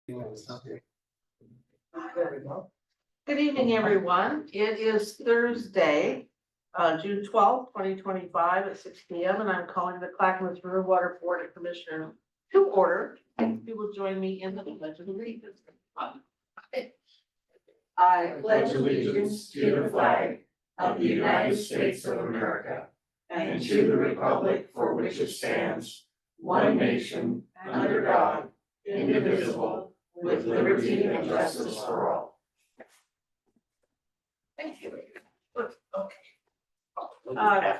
There we go. Good evening, everyone. It is Thursday, June 2025 at 6 p.m. and I'm calling the Clackamas River Water Board of Commissioners to order. You will join me in the pledge of allegiance. I pledge allegiance to the flag of the United States of America and to the republic for which it stands, one nation, under God, indivisible, with liberty and justice for all. Thank you. Okay.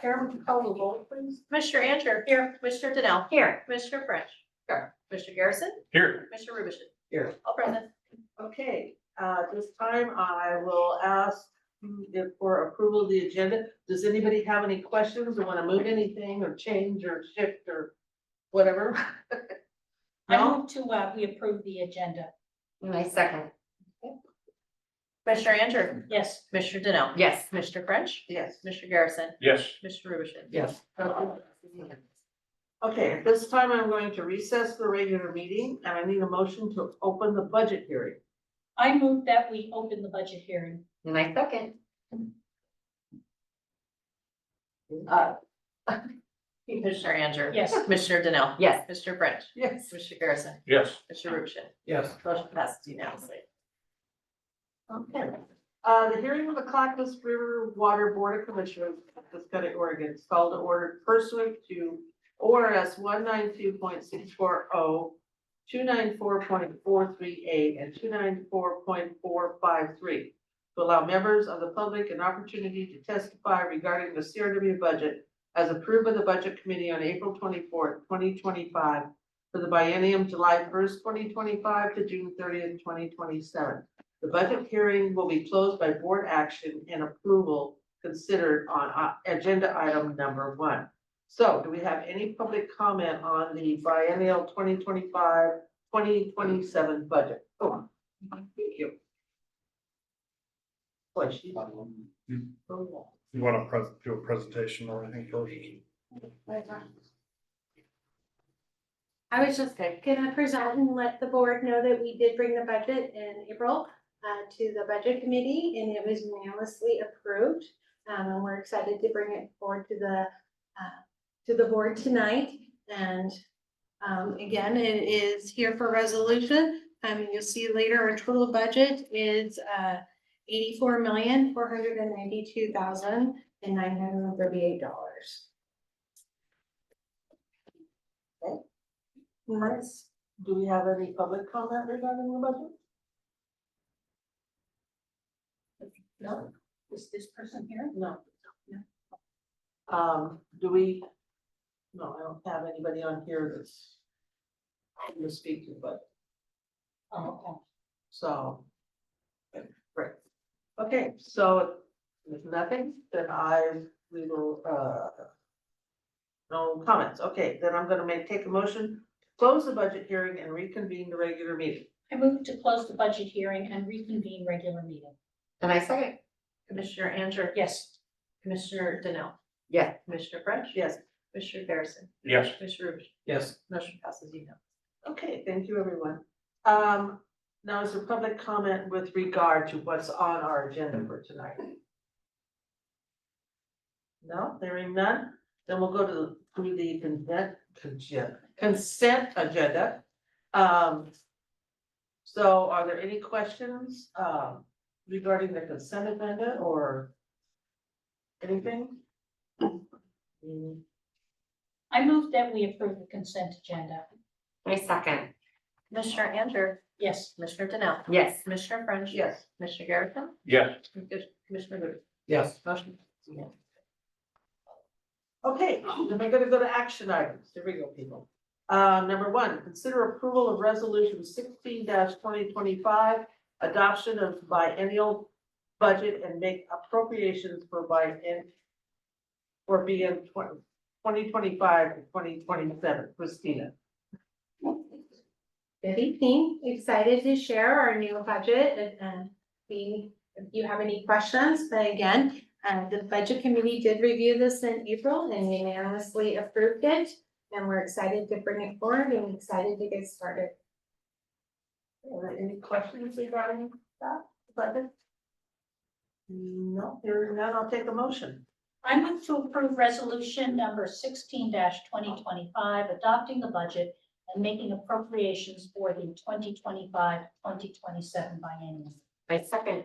Karen, would you call the roll, please? Commissioner Andrew, here. Commissioner Donnell. Here. Commissioner French. Here. Commissioner Garrison. Here. Commissioner Rubischen. Here. All present. Okay, this time I will ask if for approval of the agenda. Does anybody have any questions or want to move anything or change or shift or whatever? I No? move to, we approve the agenda. And I second. Commissioner Andrew. Yes. Commissioner Donnell. Yes. Commissioner French. Yes. Commissioner Garrison. Yes. Commissioner Rubischen. Yes. Okay, at this time I'm going to recess the regular meeting and I need a motion to open the budget hearing. I move that we open the budget hearing. And I second. Commissioner Andrew. Yes. Commissioner Donnell. Yes. Commissioner French. Yes. Commissioner Garrison. Yes. Commissioner Rubischen. Yes. Motion passes unanimously. Okay, the hearing of the Clackamas River Water Board of Commissioners, Cascade, Oregon, is called to order pursuant to ORS 192.640, 294.438, and 294.453 to allow members of the public an opportunity to testify regarding the CRW budget as approved by the Budget Committee on April 24th, 2025 for the biennium July 1st, 2025 to June 30th, 2027. The budget hearing will be closed by board action and approval considered on agenda item number 1. So do we have any public comment on the biennial 2025-2027 budget? Oh, thank you. Boy, she's You want to do a presentation or anything first? I was just gonna present and let the board know that we did bring the budget in April to the budget committee and it was unanimously approved. And we're excited to bring it forward to the board tonight. And again, it is here for resolution. You'll see later our total budget is $84,492,938. Nice. Do we have any public comment regarding the budget? No? Is this person here? No. Do we? No, I don't have anybody on here that's to speak to, but Oh, so. Great. Okay, so if nothing, then we will, no comments. Okay, then I'm gonna take a motion, close the budget hearing and reconvene the regular meeting. I move to close the budget hearing and reconvene regular meeting. And I second. Commissioner Andrew. Yes. Commissioner Donnell. Yes. Commissioner French. Yes. Commissioner Garrison. Yes. Commissioner Rubischen. Yes. Motion passes unanimously. Okay, thank you, everyone. Now is there public comment with regard to what's on our agenda for tonight? No, hearing none, then we'll go to the consent agenda. So are there any questions, regarding the consent agenda or anything? I move that we approve the consent agenda. I second. Commissioner Andrew. Yes. Commissioner Donnell. Yes. Commissioner French. Yes. Commissioner Garrison. Yes. Commissioner Rubischen. Yes. Motion passes unanimously. Okay, then we're gonna go to action items. Here we go, people. Number 1, consider approval of resolution 16-2025, adoption of biennial budget and make appropriations for BN 2025 to 2027. Christina. Good evening, excited to share our new budget and see if you have any questions, but again, the budget committee did review this in April and unanimously approved it. And we're excited to bring it forward and excited to get started. Any questions regarding that budget? No, hearing none, I'll take a motion. I move to approve resolution number 16-2025, adopting the budget and making appropriations for the 2025-2027 biennium. I second.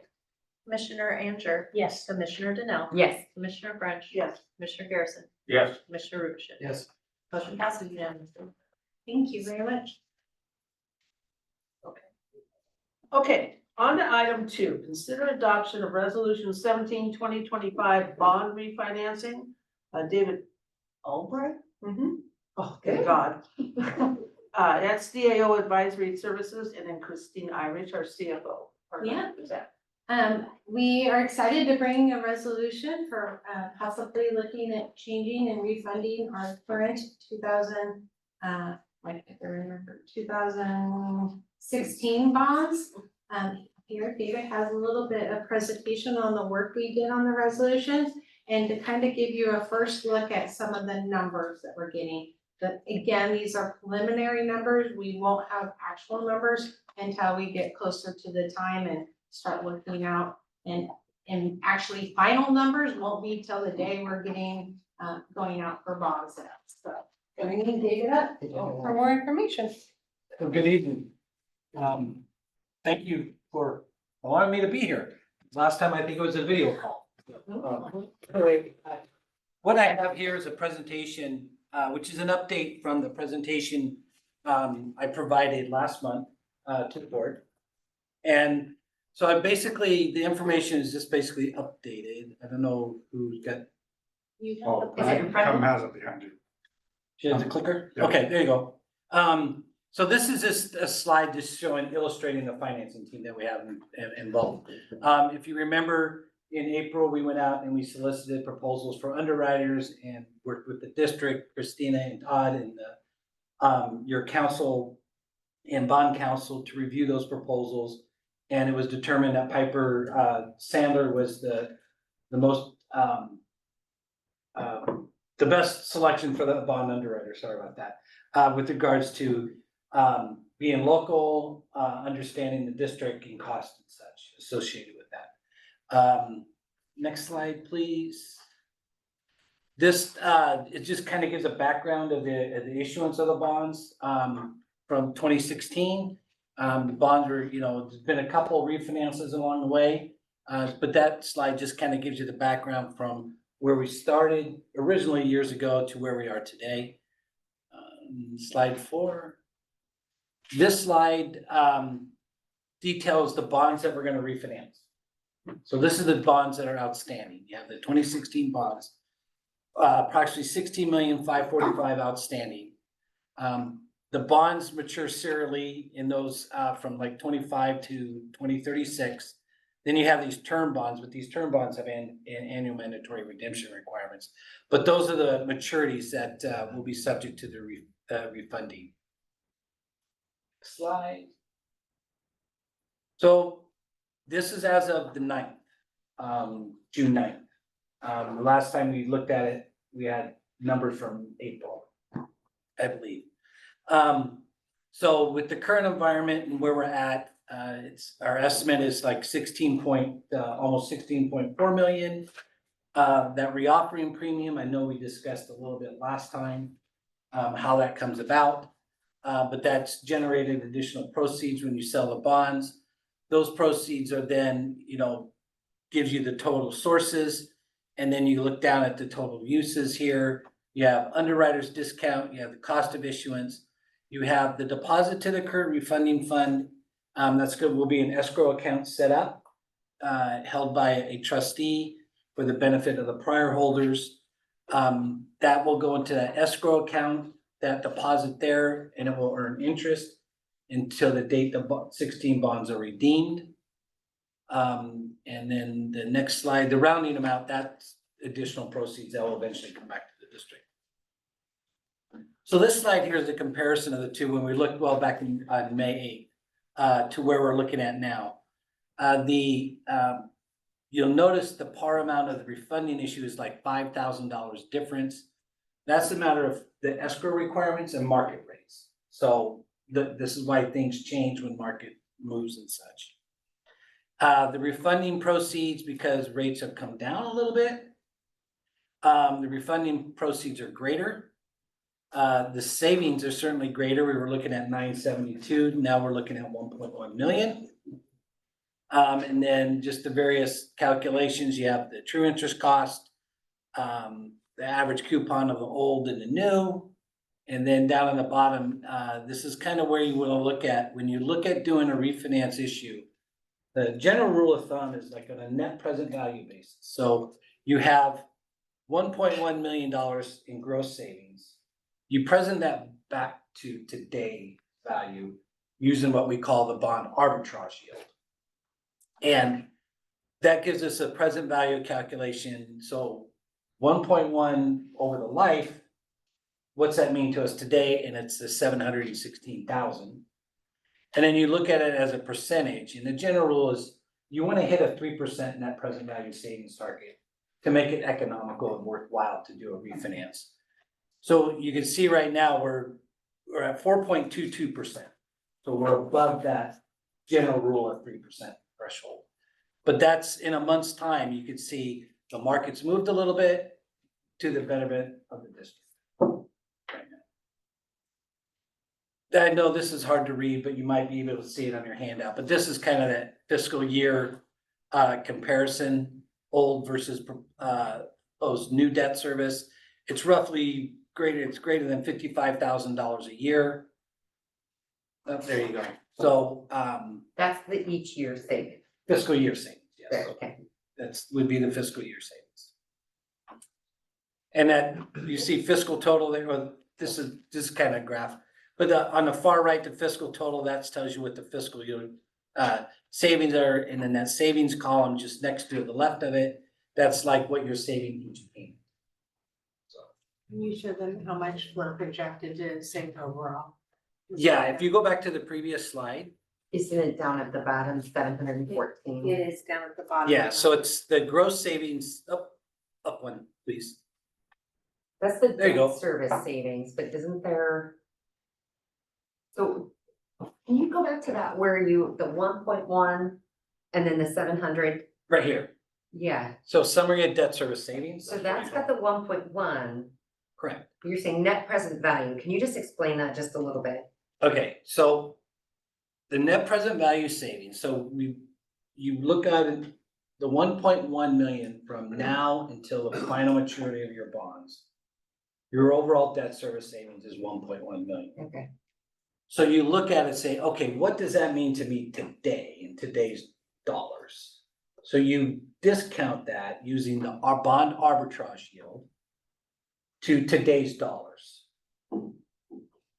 Commissioner Anger, Yes. Commissioner Danell, Yes. Commissioner French. Yes. Commissioner Garrison, Yes. Commissioner Rucci. Yes. Motion passes unanimously. Thank you very much. Okay, on to item 2, consider adoption of resolution 17-2025 bond refinancing. David Albright? Mm-hmm. Oh, thank God. That's DAO Advisory Services, and then Christine Irish, our CFO. Yeah. Who's that? We are excited to bring a resolution for possibly looking at changing and refunding our current 2016 bonds. Here, David has a little bit of presentation on the work we did on the resolutions and to kind of give you a first look at some of the numbers that we're getting. But again, these are preliminary numbers. We won't have actual numbers until we get closer to the time and start working out, and actually final numbers won't be till the day we're getting, going out for bond sales. So bringing David up for more information. Well, good evening. Thank you for allowing me to be here. Last time I think it was a video call. Anyway, what I have here is a presentation, which is an update from the presentation I provided last month to the board. And so I basically, the information is just basically updated. I don't know who's got, You have Oh, the Is it in front of Tom you? has it behind you. she has a clicker? Yeah. Okay, there you go. So this is just a slide just showing, illustrating the financing team that we have involved. If you remember, in April, we went out and we solicited proposals for underwriters and worked with the district, Christina and Todd and your council and bond council to review those proposals. And it was determined that Piper Sandler was the most the best selection for the bond underwriter, sorry about that, with regards to being local, understanding the district and cost and such associated with that. Next slide, please. This, it just kind of gives a background of the issuance of the bonds from 2016. The bonds were, there's been a couple refinances along the way, but that slide just kind of gives you the background from where we started originally years ago to where we are today. Slide 4. This slide details the bonds that we're going to refinance. So this is the bonds that are outstanding. You have the 2016 bonds, approximately 16,545,000 outstanding. The bonds mature serially in those from like 25 to 2036. Then you have these term bonds, but these term bonds have annual mandatory redemption requirements. But those are the maturities that will be subject to the refunding. Slide. So this is as of the 9th, June 9th. The last time we looked at it, we had numbers from April, I believe. So with the current environment and where we're at, our estimate is like almost 16.4 million. That reoffering premium, I know we discussed a little bit last time, how that comes about. But that's generated additional proceeds when you sell the bonds. Those proceeds are then, gives you the total sources. And then you look down at the total uses here. You have underwriter's discount, you have the cost of issuance, you have the deposit to the current refunding fund. That's good, will be an escrow account set up, held by a trustee for the benefit of the prior holders. That will go into that escrow account, that deposit there, and it will earn interest until the date the 16 bonds are redeemed. And then the next slide, the rounding amount, that's additional proceeds that will eventually come back to the district. So this slide here is a comparison of the two when we looked back on May 8th to where we're looking at now. You'll notice the par amount of the refunding issue is like $5,000 difference. That's a matter of the escrow requirements and market rates. So this is why things change when market moves and such. The refunding proceeds, because rates have come down a little bit. The refunding proceeds are greater. The savings are certainly greater. We were looking at 972, now we're looking at 1.1 million. And then just the various calculations, you have the true interest cost, the average coupon of the old and the new. And then down on the bottom, this is kind of where you want to look at, when you look at doing a refinance issue. The general rule of thumb is like on a net present value basis. So you have $1.1 million in gross savings. You present that back to today value using what we call the bond arbitrage yield. And that gives us a present value calculation. So 1.1 over the life, what's that mean to us today? And it's the 716,000. And then you look at it as a percentage, and the general rule is you want to hit a 3% net present value savings target to make it economical and worthwhile to do a refinance. So you can see right now we're at 4.22%. So we're above that general rule of 3% threshold. But that's in a month's time, you can see the market's moved a little bit to the benefit of the district. I know this is hard to read, but you might be able to see it on your handout, but this is kind of that fiscal year comparison, old versus those new debt service. It's roughly it's greater than $55,000 a year. Oh, there you go. So That's the each year savings. fiscal year savings, yes. Okay. Would be the fiscal year savings. And that you see fiscal total there, or this is kind of graph. But on the far right, the fiscal total, that tells you what the fiscal year savings are, and then that savings column just next to the left of it, that's like what you're saving each payment. You showed them how much we're projected to save overall. Yeah, if you go back to the previous slide, Isn't it down at the bottom, 714? It is down at the bottom. yeah, so it's the gross savings, up one, please. That's the There you go. debt service savings, but isn't there? So can you go back to that where the 1.1 and then the 700? Right here. Yeah, So summary of debt service savings. so that's got the 1.1. Correct. You're saying net present value. Can you just explain that just a little bit? Okay, so the net present value savings, so you look at it, the 1.1 million from now until the final maturity of your bonds. Your overall debt service savings is 1.1 million. Okay. So you look at it and say, okay, what does that mean to me today in today's dollars? So you discount that using our bond arbitrage yield to today's dollars.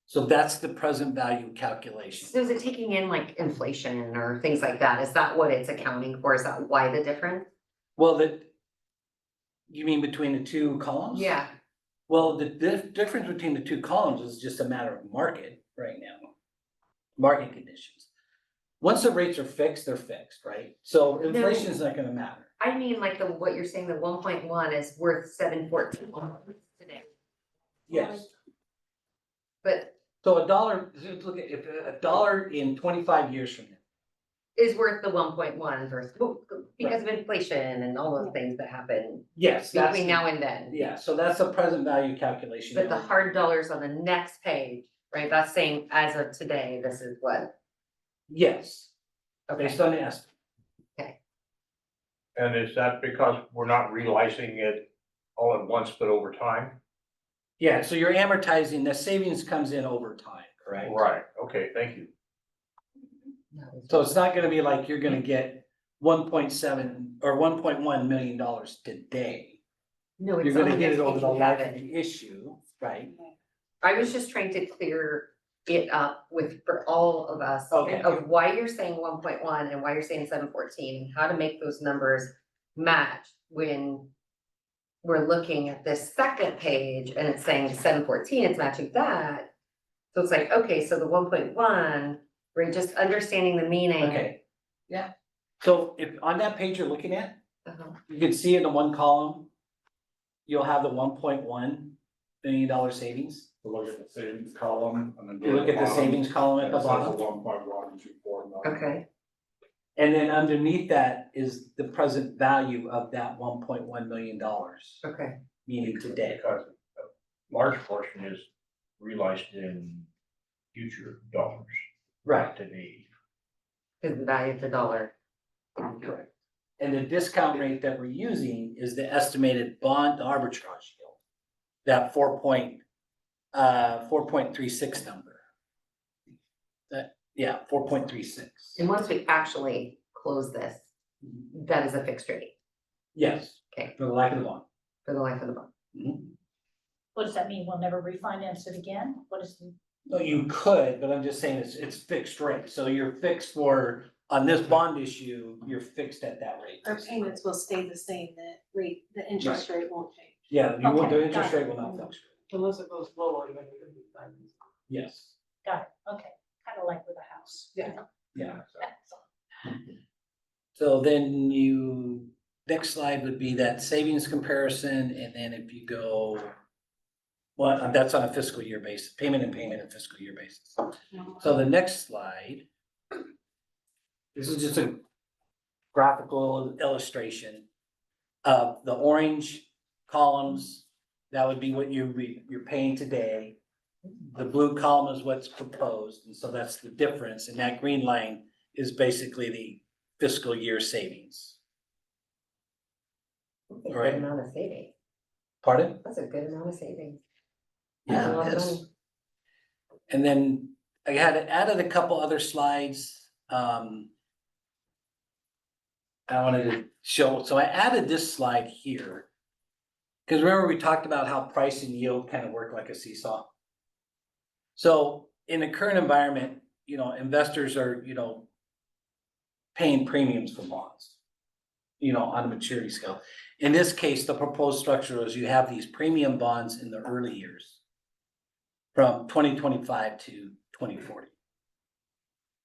So that's the present value calculation. So is it taking in like inflation or things like that? Is that what it's accounting for? Is that why the difference? Well, you mean between the two columns? Yeah. Well, the difference between the two columns is just a matter of market right now. Market conditions. Once the rates are fixed, they're fixed, right? So inflation is not gonna matter. I mean, like what you're saying, the 1.1 is worth 714 today. Yes. But So a dollar, look at if a dollar in 25 years from now. is worth the 1.1 versus, because of inflation and all those things that happen Yes, that's. between now and then. Yeah, so that's a present value calculation. But the hard dollars on the next page, right, that's saying as of today, this is what, Yes, okay, based on the estimate. And is that because we're not realizing it all at once, but over time? Yeah, so you're amortizing, the savings comes in over time, correct? Right, okay, thank you. So it's not gonna be like you're gonna get 1.7 or 1.1 million dollars today. no, it's You're gonna only get it if over the you life have of it. the issue, right? I was just trying to clear it up for all of us. Okay. Of why you're saying 1.1 and why you're saying 714, and how to make those numbers match when we're looking at this second page and it's saying 714, it's matching that. So it's like, okay, so the 1.1, we're just understanding the meaning. Okay, yeah. So if on that page you're looking at, Uh-huh. you can see in the one column, you'll have the $1.1 million savings. So look at the savings column and then. You look at the savings column at the bottom, 1.124. Okay, and then underneath that is the present value of that $1.1 million, okay. meaning today. Because a large portion is realized in future dollars. Right. To be. Is the value of the dollar. Correct. And the discount rate that we're using is the estimated bond arbitrage yield. That 4.36 number. That, yeah, 4.36. And once we actually close this, that is a fixed rate Yes. Okay. For the life of the bond. for the life of the bond. Mhm. What does that mean? We'll never refinance it again? What is, No, you could, but I'm just saying it's fixed rate, so you're fixed for, on this bond issue, you're fixed at that rate. Our payments will stay the same, the rate, the interest rate won't change. Yeah, you will, the Okay, interest got rate it. will not fluctuate, Unless it goes lower, then it could be fine. yes, got it, okay, kind of like with a house. Yeah. yeah. So then next slide would be that savings comparison, and then if you go, well, that's on a fiscal year basis, payment and fiscal year basis. So the next slide, this is just a graphical illustration of the orange columns. That would be what you're paying today. The blue column is what's proposed, and so that's the difference, and that green line is basically the fiscal year savings. That's a good Right. amount of savings. Pardon? That's a good amount of savings. Yeah, A lot it of is. money. And then I had added a couple other slides. I wanted to show, so I added this slide here. Because remember, we talked about how price and yield kind of work like a seesaw. So in the current environment, investors are, paying premiums for bonds, on a maturity scale. In this case, the proposed structure is you have these premium bonds in the early years from 2025 to 2040.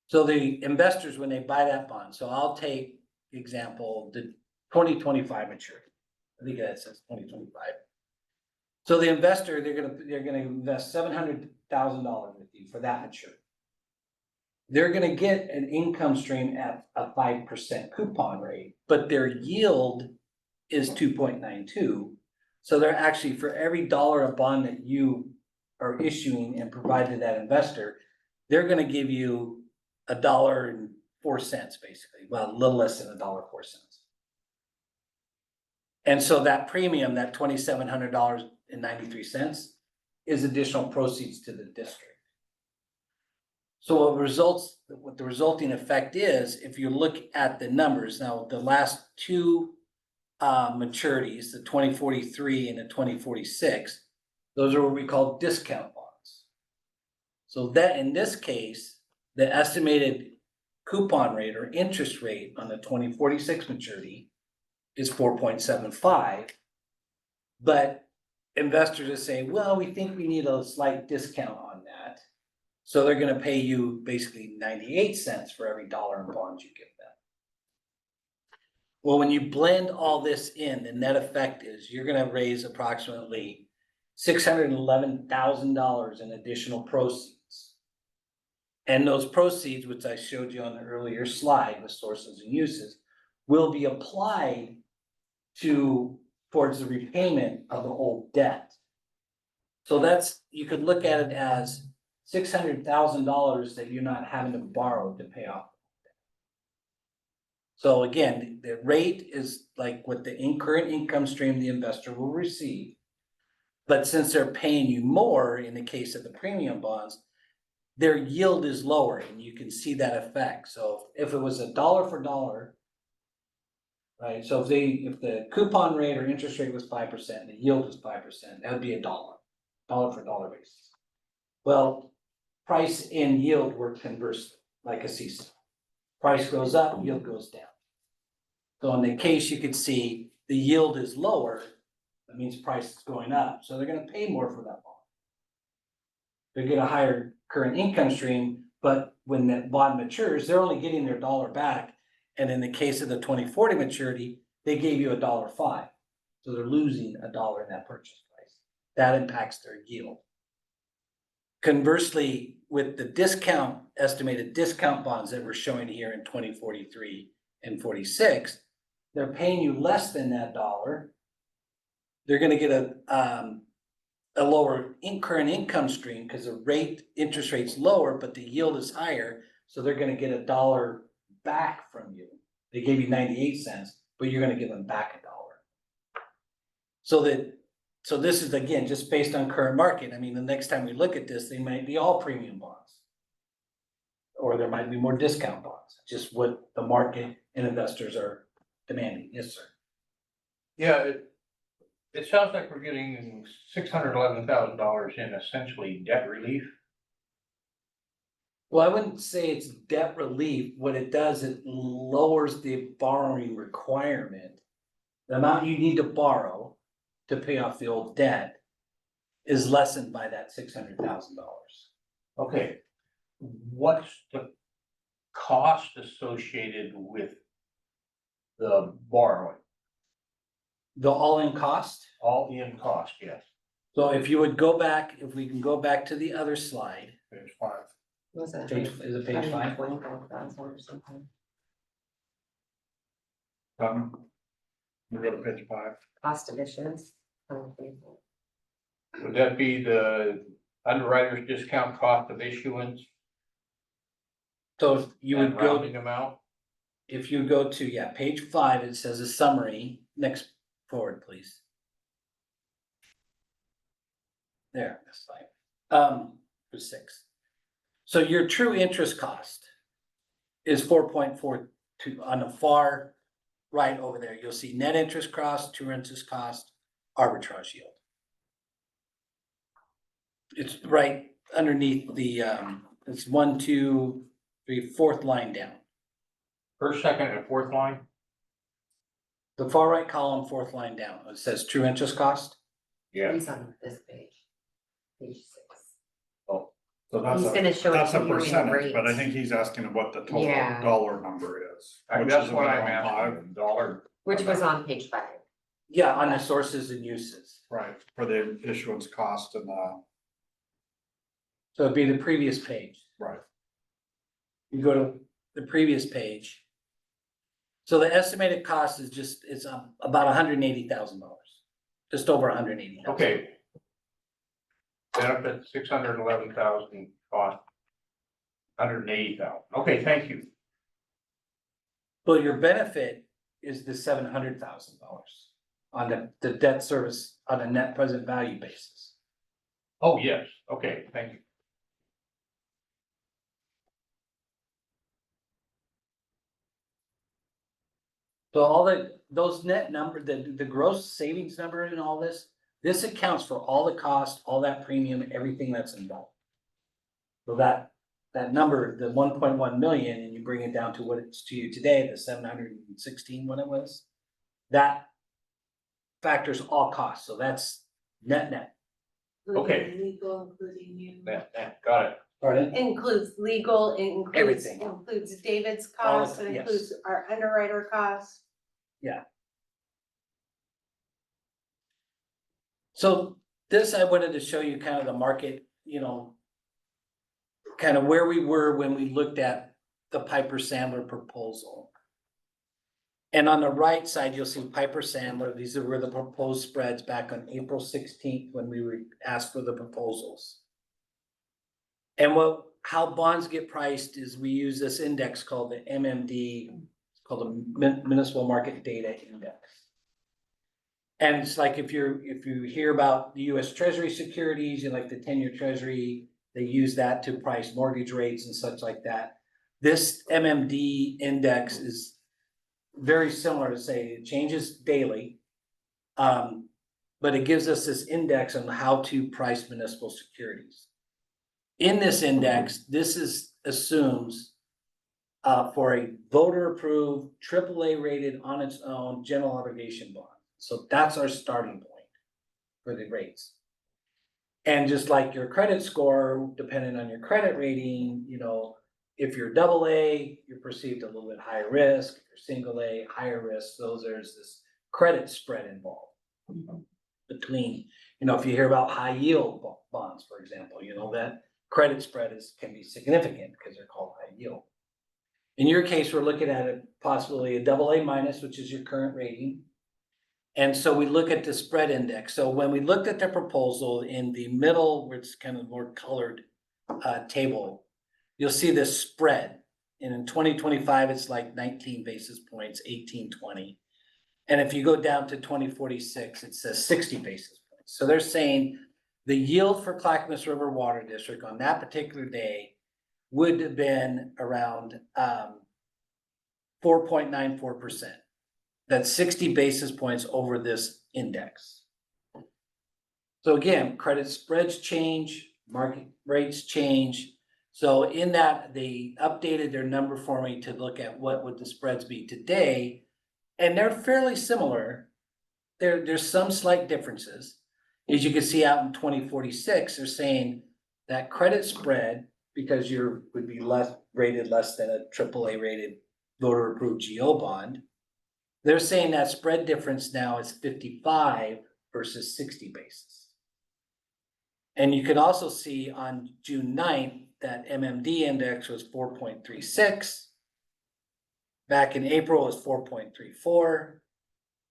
So the investors, when they buy that bond, so I'll take example, the 2025 maturity. I think that says 2025. So the investor, they're gonna invest $700,000 with you for that maturity. They're gonna get an income stream at a 5% coupon rate, but their yield is 2.92. So they're actually, for every dollar of bond that you are issuing and provide to that investor, they're gonna give you $1.04, basically, well, a little less than $1.04. And so that premium, that $2,700.93 is additional proceeds to the district. So what the resulting effect is, if you look at the numbers, now the last two maturities, the 2043 and the 2046, those are what we call discount bonds. So that in this case, the estimated coupon rate or interest rate on the 2046 maturity is 4.75. But investors are saying, well, we think we need a slight discount on that. So they're gonna pay you basically 98 cents for every dollar in bonds you give them. Well, when you blend all this in, the net effect is you're gonna raise approximately $611,000 in additional proceeds. And those proceeds, which I showed you on the earlier slide with sources and uses, will be applied towards the repayment of the old debt. So you could look at it as $600,000 that you're not having to borrow to pay off. So again, the rate is like what the current income stream the investor will receive. But since they're paying you more in the case of the premium bonds, their yield is lower, and you can see that effect. So if it was a dollar for dollar, right? So if the coupon rate or interest rate was 5%, the yield was 5%, that would be dollar for dollar basis. Well, price and yield work conversely, like a seesaw. Price goes up, yield goes down. So in the case you could see the yield is lower, that means price is going up, so they're gonna pay more for that bond. They get a higher current income stream, but when that bond matures, they're only getting their dollar back. And in the case of the 2040 maturity, they gave you $1.05. So they're losing $1 in that purchase price. That impacts their yield. Conversely, with the discount, estimated discount bonds that we're showing here in 2043 and 46, they're paying you less than that dollar. They're gonna get a lower current income stream because the interest rate's lower, but the yield is higher, so they're gonna get $1 back from you. They gave you 98 cents, but you're gonna give them back $1. So this is again, just based on current market. I mean, the next time we look at this, they might be all premium bonds. Or there might be more discount bonds, just what the market and investors are demanding. Yes, sir. Yeah, it sounds like we're getting $611,000 in essentially debt relief. Well, I wouldn't say it's debt relief. What it does, it lowers the borrowing requirement. The amount you need to borrow to pay off the old debt is lessened by that $600,000. Okay, what's the cost associated with the borrowing? The all-in cost. All in cost, yes. So if you would go back, if we can go back to the other slide, Page 5. Was it? is it page 5? 25,000 or something. We go to page 5. Cost of issuance. Would that be the underwriter's discount cost of issuance? So if you would and go, rounding amount? if you go to, yeah, page 5, it says a summary. Next forward, please. There, that's fine. For 6. So your true interest cost is 4.42 on the far right over there. You'll see net interest cost, true interest cost, arbitrage yield. It's right underneath the, it's 1, 2, 3, 4th line down. First, second, and fourth line? The far right column, 4th line down. It says true interest cost. Yeah. He's on this page. Page 6. So that's He's gonna show it that's to a you in percentage, but I rates. think he's asking what the total Yeah. dollar number is. which That's is what about I'm $5. asking, dollar. Which was on page 5. Yeah, on the sources and uses. Right, for the issuance cost and So it'd be the previous page. right. You go to the previous page. So the estimated cost is just, it's about $180,000, just over $180,000. Okay. Benefit 611,000, cost 180,000. Okay, thank you. But your benefit is the $700,000 on the debt service on a net present value basis. Oh, yes, okay, thank you. So all those net number, the gross savings number in all this accounts for all the cost, all that premium, everything that's involved. So that number, the 1.1 million, and you bring it down to what it's to you today, the 716, what it was, that factors all costs. So that's net. Okay. Legal, including you. Got it. Pardon? Includes legal, it includes, Everything. includes David's All of costs, it, it yes. includes our underwriter costs. So this, I wanted to show you kind of the market, kind of where we were when we looked at the Piper Sandler proposal. And on the right side, you'll see Piper Sandler. These were the proposed spreads back on April 16th when we were asked for the proposals. And how bonds get priced is we use this index called the MMD, it's called the Municipal Market Data Index. And it's like if you hear about the US Treasury securities, you like the 10-year Treasury, they use that to price mortgage rates and such like that. This MMD index is very similar to say it changes daily. But it gives us this index on how to price municipal securities. In this index, assumes for a voter approved, AAA rated on its own general obligation bond. So that's our starting point for the rates. And just like your credit score, depending on your credit rating, if you're AA, you're perceived a little bit higher risk. If you're single A, higher risk. So there's this credit spread involved between, if you hear about high yield bonds, for example, that credit spread can be significant because they're called high yield. In your case, we're looking at possibly a AA minus, which is your current rating. And so we look at the spread index. So when we looked at their proposal in the middle, where it's kind of more colored table, you'll see this spread. And in 2025, it's like 19 basis points, 18, 20. And if you go down to 2046, it says 60 basis points. So they're saying the yield for Clackamas River Water District on that particular day would have been around 4.94%. That's 60 basis points over this index. So again, credit spreads change, market rates change. So in that, they updated their number for me to look at what would the spreads be today. And they're fairly similar. There's some slight differences. As you can see out in 2046, they're saying that credit spread, because would be rated less than a AAA rated voter approved GO bond. They're saying that spread difference now is 55 versus 60 basis. And you can also see on June 9th that MMD index was 4.36. Back in April it was 4.34.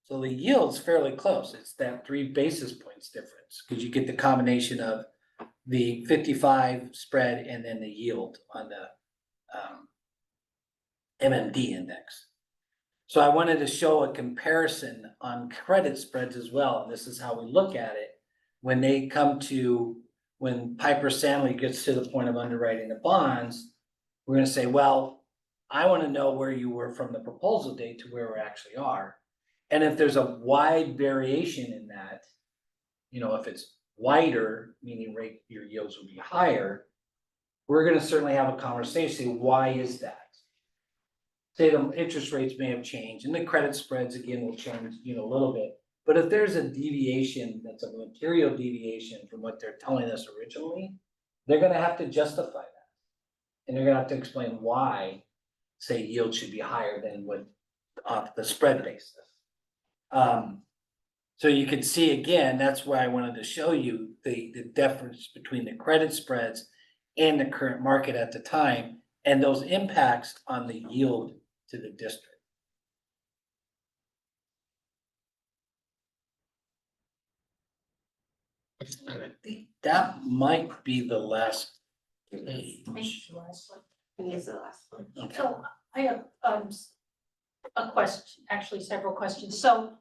So the yield's fairly close. It's that 3 basis points difference because you get the combination of the 55 spread and then the yield on the MMD index. So I wanted to show a comparison on credit spreads as well. And this is how we look at it when when Piper Sandler gets to the point of underwriting the bonds. We're going to say, well, I want to know where you were from the proposal date to where we actually are. And if there's a wide variation in that, if it's wider, meaning your yields will be higher, we're going to certainly have a conversation. Why is that? Say the interest rates may have changed and the credit spreads again will change, a little bit. But if there's a deviation, that's a material deviation from what they're telling us originally, they're going to have to justify that. And they're going to have to explain why, say, yield should be higher than what off the spread basis. So you can see again, that's why I wanted to show you the difference between the credit spreads and the current market at the time and those impacts on the yield to the district. I think that might be the last page. Thank you, Leslie. And here's the last one. Okay. So I have a question, actually several questions. So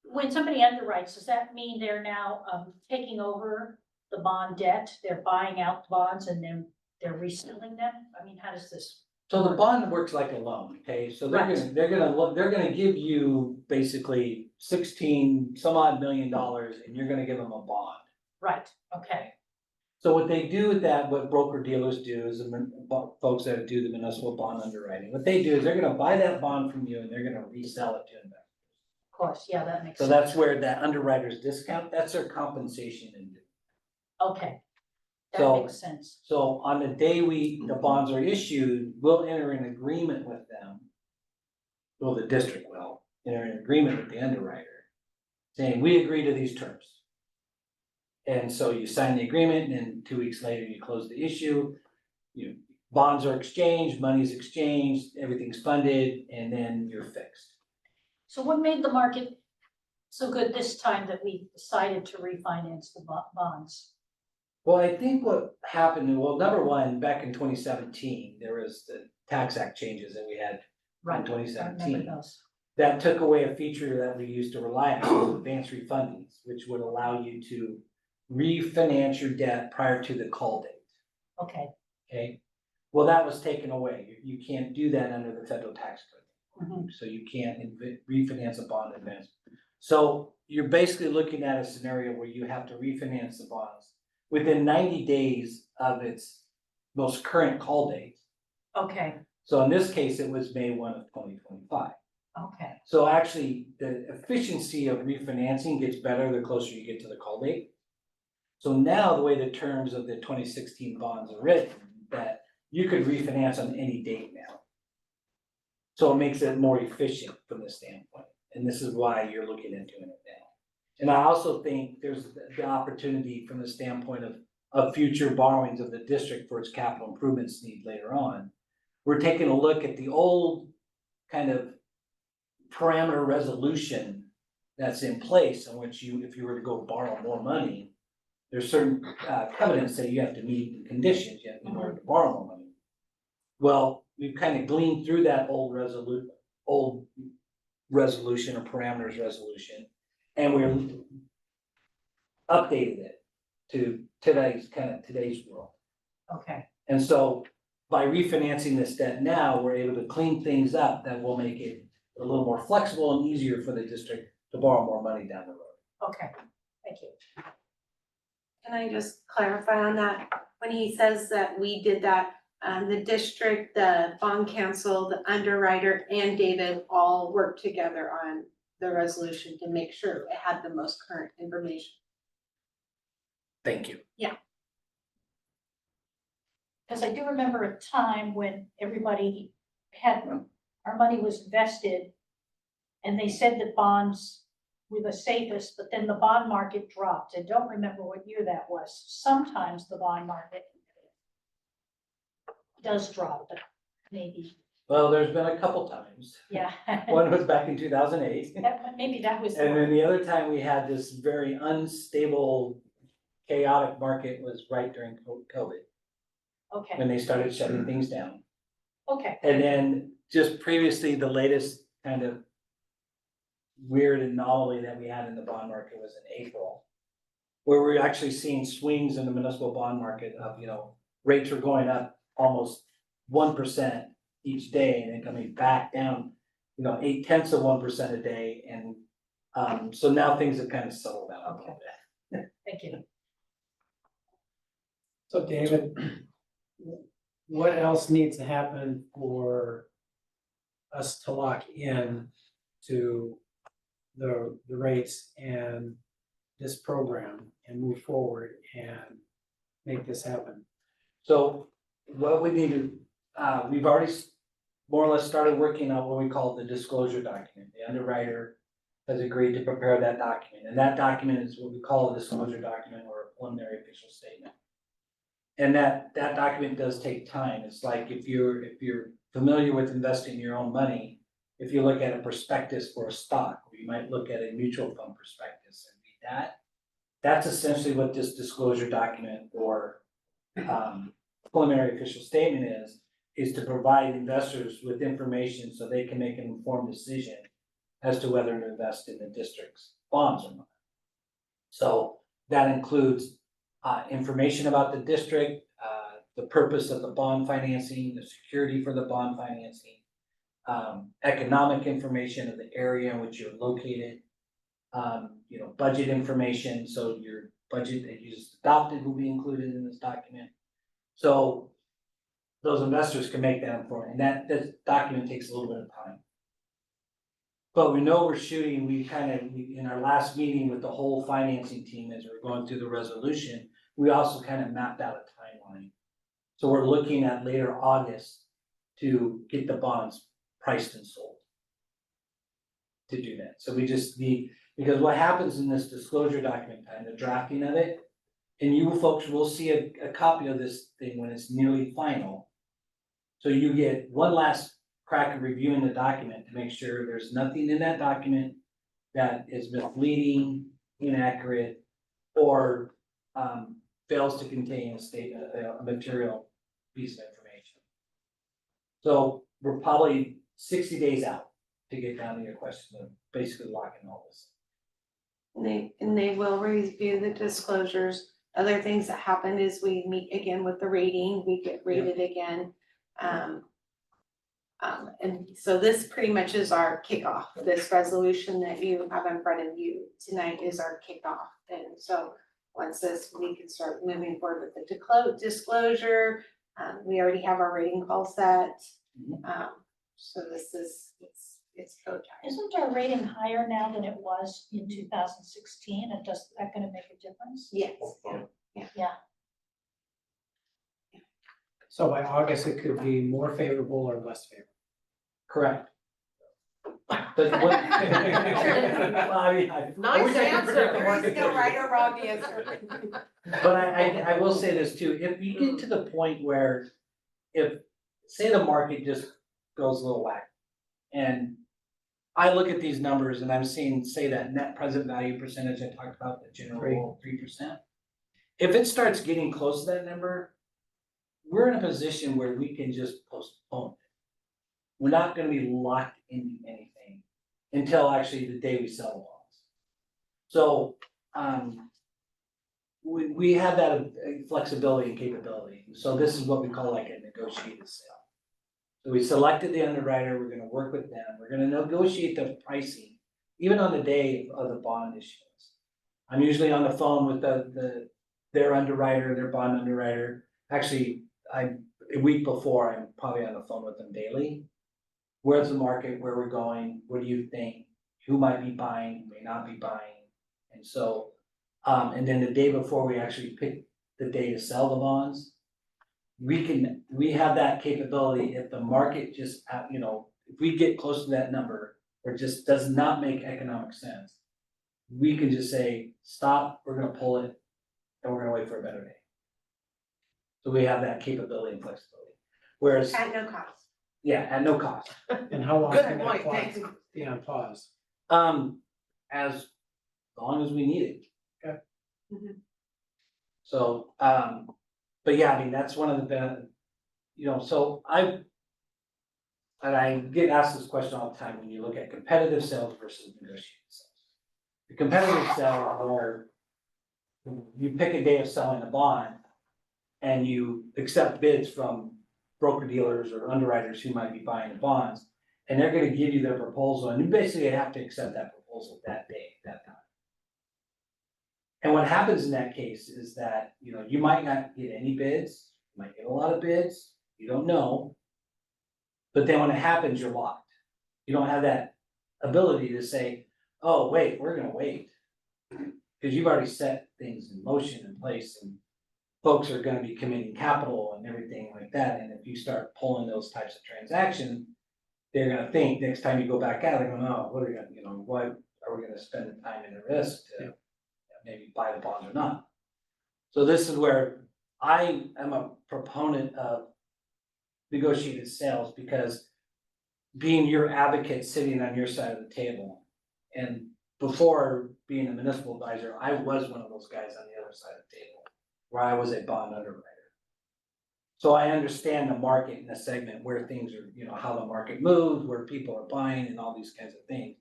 when somebody underwrites, does that mean they're now taking over the bond debt? They're buying out the bonds and then they're reselling them? I mean, how does this? So the bond works like a loan, okay? So they're gonna give you basically 16 some odd $1 million and you're gonna give them a bond. Right, okay, So what they do with that, what broker dealers do is folks that do the municipal bond underwriting, what they do is they're gonna buy that bond from you and they're gonna resell it to investors. of course, yeah, that makes So sense. that's where that underwriter's discount, that's their compensation in it. Okay, that So- makes sense. So on the day the bonds are issued, we'll enter an agreement with them. Well, the district will enter an agreement with the underwriter, saying we agree to these terms. And so you sign the agreement and then 2 weeks later you close the issue. Bonds are exchanged, money's exchanged, everything's funded, and then you're fixed. So what made the market so good this time that we decided to refinance the bonds? Well, I think what happened, well, number one, back in 2017, there was the Tax Act changes that we had in Right, I 2017. remember those. That took away a feature that we used to rely on, advanced refundings, which would allow you to refinance your debt prior to the call date, Okay, okay? Well, that was taken away. You can't do that under the federal tax code. mhm, So you can't refinance a bond in advance. So you're basically looking at a scenario where you have to refinance the bonds within 90 days of its most current call date. okay, So in this case, it was May 1 of 2025. okay, So actually, the efficiency of refinancing gets better the closer you get to the call date. So now the way the terms of the 2016 bonds are written, that you could refinance on any date now. So it makes it more efficient from this standpoint. And this is why you're looking into it now. And I also think there's the opportunity from the standpoint of of future borrowings of the district for its capital improvements need later on. We're taking a look at the old kind of parameter resolution that's in place in which you, if you were to go borrow more money, there's certain covenants that you have to meet and conditions you have in order to borrow more money. Well, we've kind of gleaned through that old resolution or parameters resolution, and we're updated it to today's world. Okay, And so by refinancing this debt now, we're able to clean things up that will make it a little more flexible and easier for the district to borrow more money down the road. okay, thank you. Can I just clarify on that? When he says that we did that, the district, the bond council, the underwriter, and David all worked together on the resolution to make sure it had the most current information. Thank you. Because I do remember a time when everybody had, our money was invested, and they said that bonds were the safest, but then the bond market dropped. I don't remember what year that was. Sometimes the bond market does drop, but maybe, Well, there's been a couple times. yeah. One was back in 2008. Maybe that was. And then the other time we had this very unstable, chaotic market was right during COVID, Okay, when they started shutting things down. okay, And then just previously, the latest kind of weird anomaly that we had in the bond market was in April, where we're actually seeing swings in the municipal bond market of, rates are going up almost 1% each day and then coming back down, 0.8% a day. And so now things have kind of settled out a little bit. thank you. So David, what else needs to happen for us to lock in to the rates and this program and move forward and make this happen? So what we need to, we've already more or less started working on what we call the disclosure document. The underwriter has agreed to prepare that document, and that document is what we call a disclosure document or a preliminary official statement. And that document does take time. It's like if you're familiar with investing your own money, if you look at a prospectus for a stock, or you might look at a mutual fund prospectus and read that, that's essentially what this disclosure document or preliminary official statement is to provide investors with information so they can make an informed decision as to whether to invest in the district's bonds or not. So that includes information about the district, the purpose of the bond financing, the security for the bond financing, economic information of the area in which you're located, budget information, so your budget that you just adopted will be included in this document. So those investors can make that informed, and this document takes a little bit of time. But we know we're shooting, in our last meeting with the whole financing team, as we're going through the resolution, we also kind of mapped out a timeline. So we're looking at later August to get the bonds priced and sold. To do that, so we just need, because what happens in this disclosure document, and the drafting of it, and you folks will see a copy of this thing when it's nearly final. So you get one last crack at reviewing the document to make sure there's nothing in that document that is misleading, inaccurate, or fails to contain a material piece of information. So we're probably 60 days out to get down to your question of basically locking all this. And they will review the disclosures. Other things that happen is we meet again with the rating, we get rated again. And so this pretty much is our kickoff. This resolution that you have in front of you tonight is our kickoff. And so once this, we can start moving forward with the disclosure. We already have our rating call set. So this is, it's go time. Isn't our rating higher now than it was in 2016? And does that gonna make a difference? Yes. Yeah, So by August, it could be more favorable or less favorable. Correct. But what? Well, I mean, I Nice wish I could predict the answer. market. or wrong answer. But I will say this too, if you get to the point where, if, say the market just goes a little whack. And I look at these numbers and I'm seeing, say that net present value percentage I talked about, the general 3%. If it starts getting close to that number, we're in a position where we can just postpone it. We're not gonna be locked into anything until actually the day we sell the bonds. So, we have that flexibility and capability. So this is what we call like a negotiated sale. So we selected the underwriter, we're gonna work with them, we're gonna negotiate the pricing, even on the day of the bond issuance. I'm usually on the phone with their underwriter, their bond underwriter. Actually, a week before, I'm probably on the phone with them daily. Where's the market, where we're going, what do you think, who might be buying, who may not be buying? And so, and then the day before we actually pick the day to sell the bonds, we have that capability if the market just, if we get close to that number, or it just does not make economic sense, we can just say, stop, we're gonna pull it, and we're gonna wait for a better day. So we have that capability and flexibility, whereas, At no cost. yeah, at no cost. And how long Good can that point, clock thanks. be on pause? As long as we need it. Okay. Mhm. So, but yeah, I mean, that's one of the, so and I get asked this question all the time when you look at competitive sales versus negotiated sales. The competitive sale are, you pick a day of selling a bond and you accept bids from broker dealers or underwriters who might be buying the bonds, and they're gonna give you their proposal, and you basically have to accept that proposal that day, that time. And what happens in that case is that, you might not get any bids, you might get a lot of bids, you don't know. But then when it happens, you're locked. You don't have that ability to say, oh, wait, we're gonna wait. Because you've already set things in motion in place, and folks are gonna be committing capital and everything like that. And if you start pulling those types of transactions, they're gonna think next time you go back out, they're going, oh, what are we gonna, why are we gonna spend the time and the risk to maybe buy the bonds or not? So this is where I am a proponent of negotiated sales, because being your advocate sitting on your side of the table, and before being a municipal advisor, I was one of those guys on the other side of the table, where I was a bond underwriter. So I understand the market and the segment, where things are, how the market moves, where people are buying and all these kinds of things.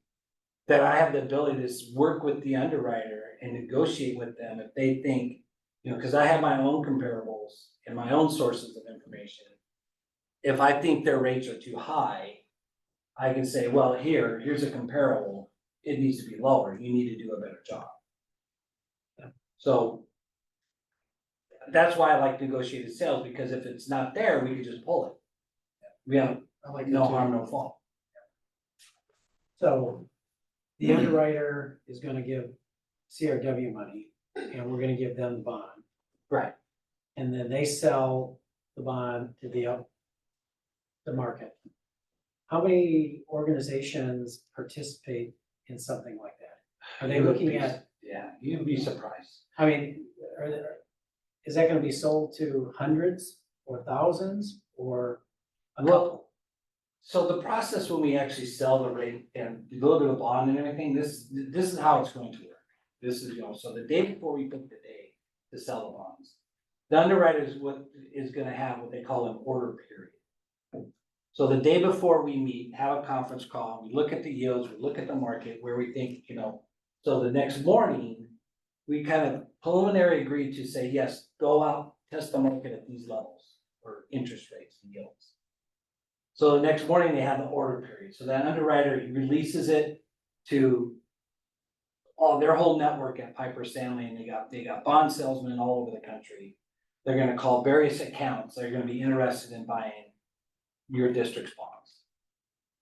That I have the ability to work with the underwriter and negotiate with them if they think, because I have my own comparables and my own sources of information. If I think their rates are too high, I can say, well, here's a comparable, it needs to be lower, you need to do a better job. So that's why I like negotiated sales, because if it's not there, we can just pull it. We have I like no that too. harm, no fault. So the underwriter is gonna give CRW money and we're gonna give them the bond. Right. And then they sell the bond to the market. How many organizations participate in something like that? Are they looking at, Yeah, you'd be surprised. I mean, is that gonna be sold to hundreds or thousands or a couple? Well, so the process when we actually sell the rate and deliver the bond and everything, this is how it's going to work. This is, so the day before we pick the day to sell the bonds, the underwriter is gonna have what they call an order period. So the day before we meet, have a conference call, we look at the yields, we look at the market, where we think, so the next morning, we kind of preliminary agree to say, yes, go out, test the market at these levels, or interest rates and yields. So the next morning, they have the order period, so that underwriter, he releases it to their whole network at Piper Stanley, and they got bond salesmen all over the country. They're gonna call various accounts, they're gonna be interested in buying your district's bonds.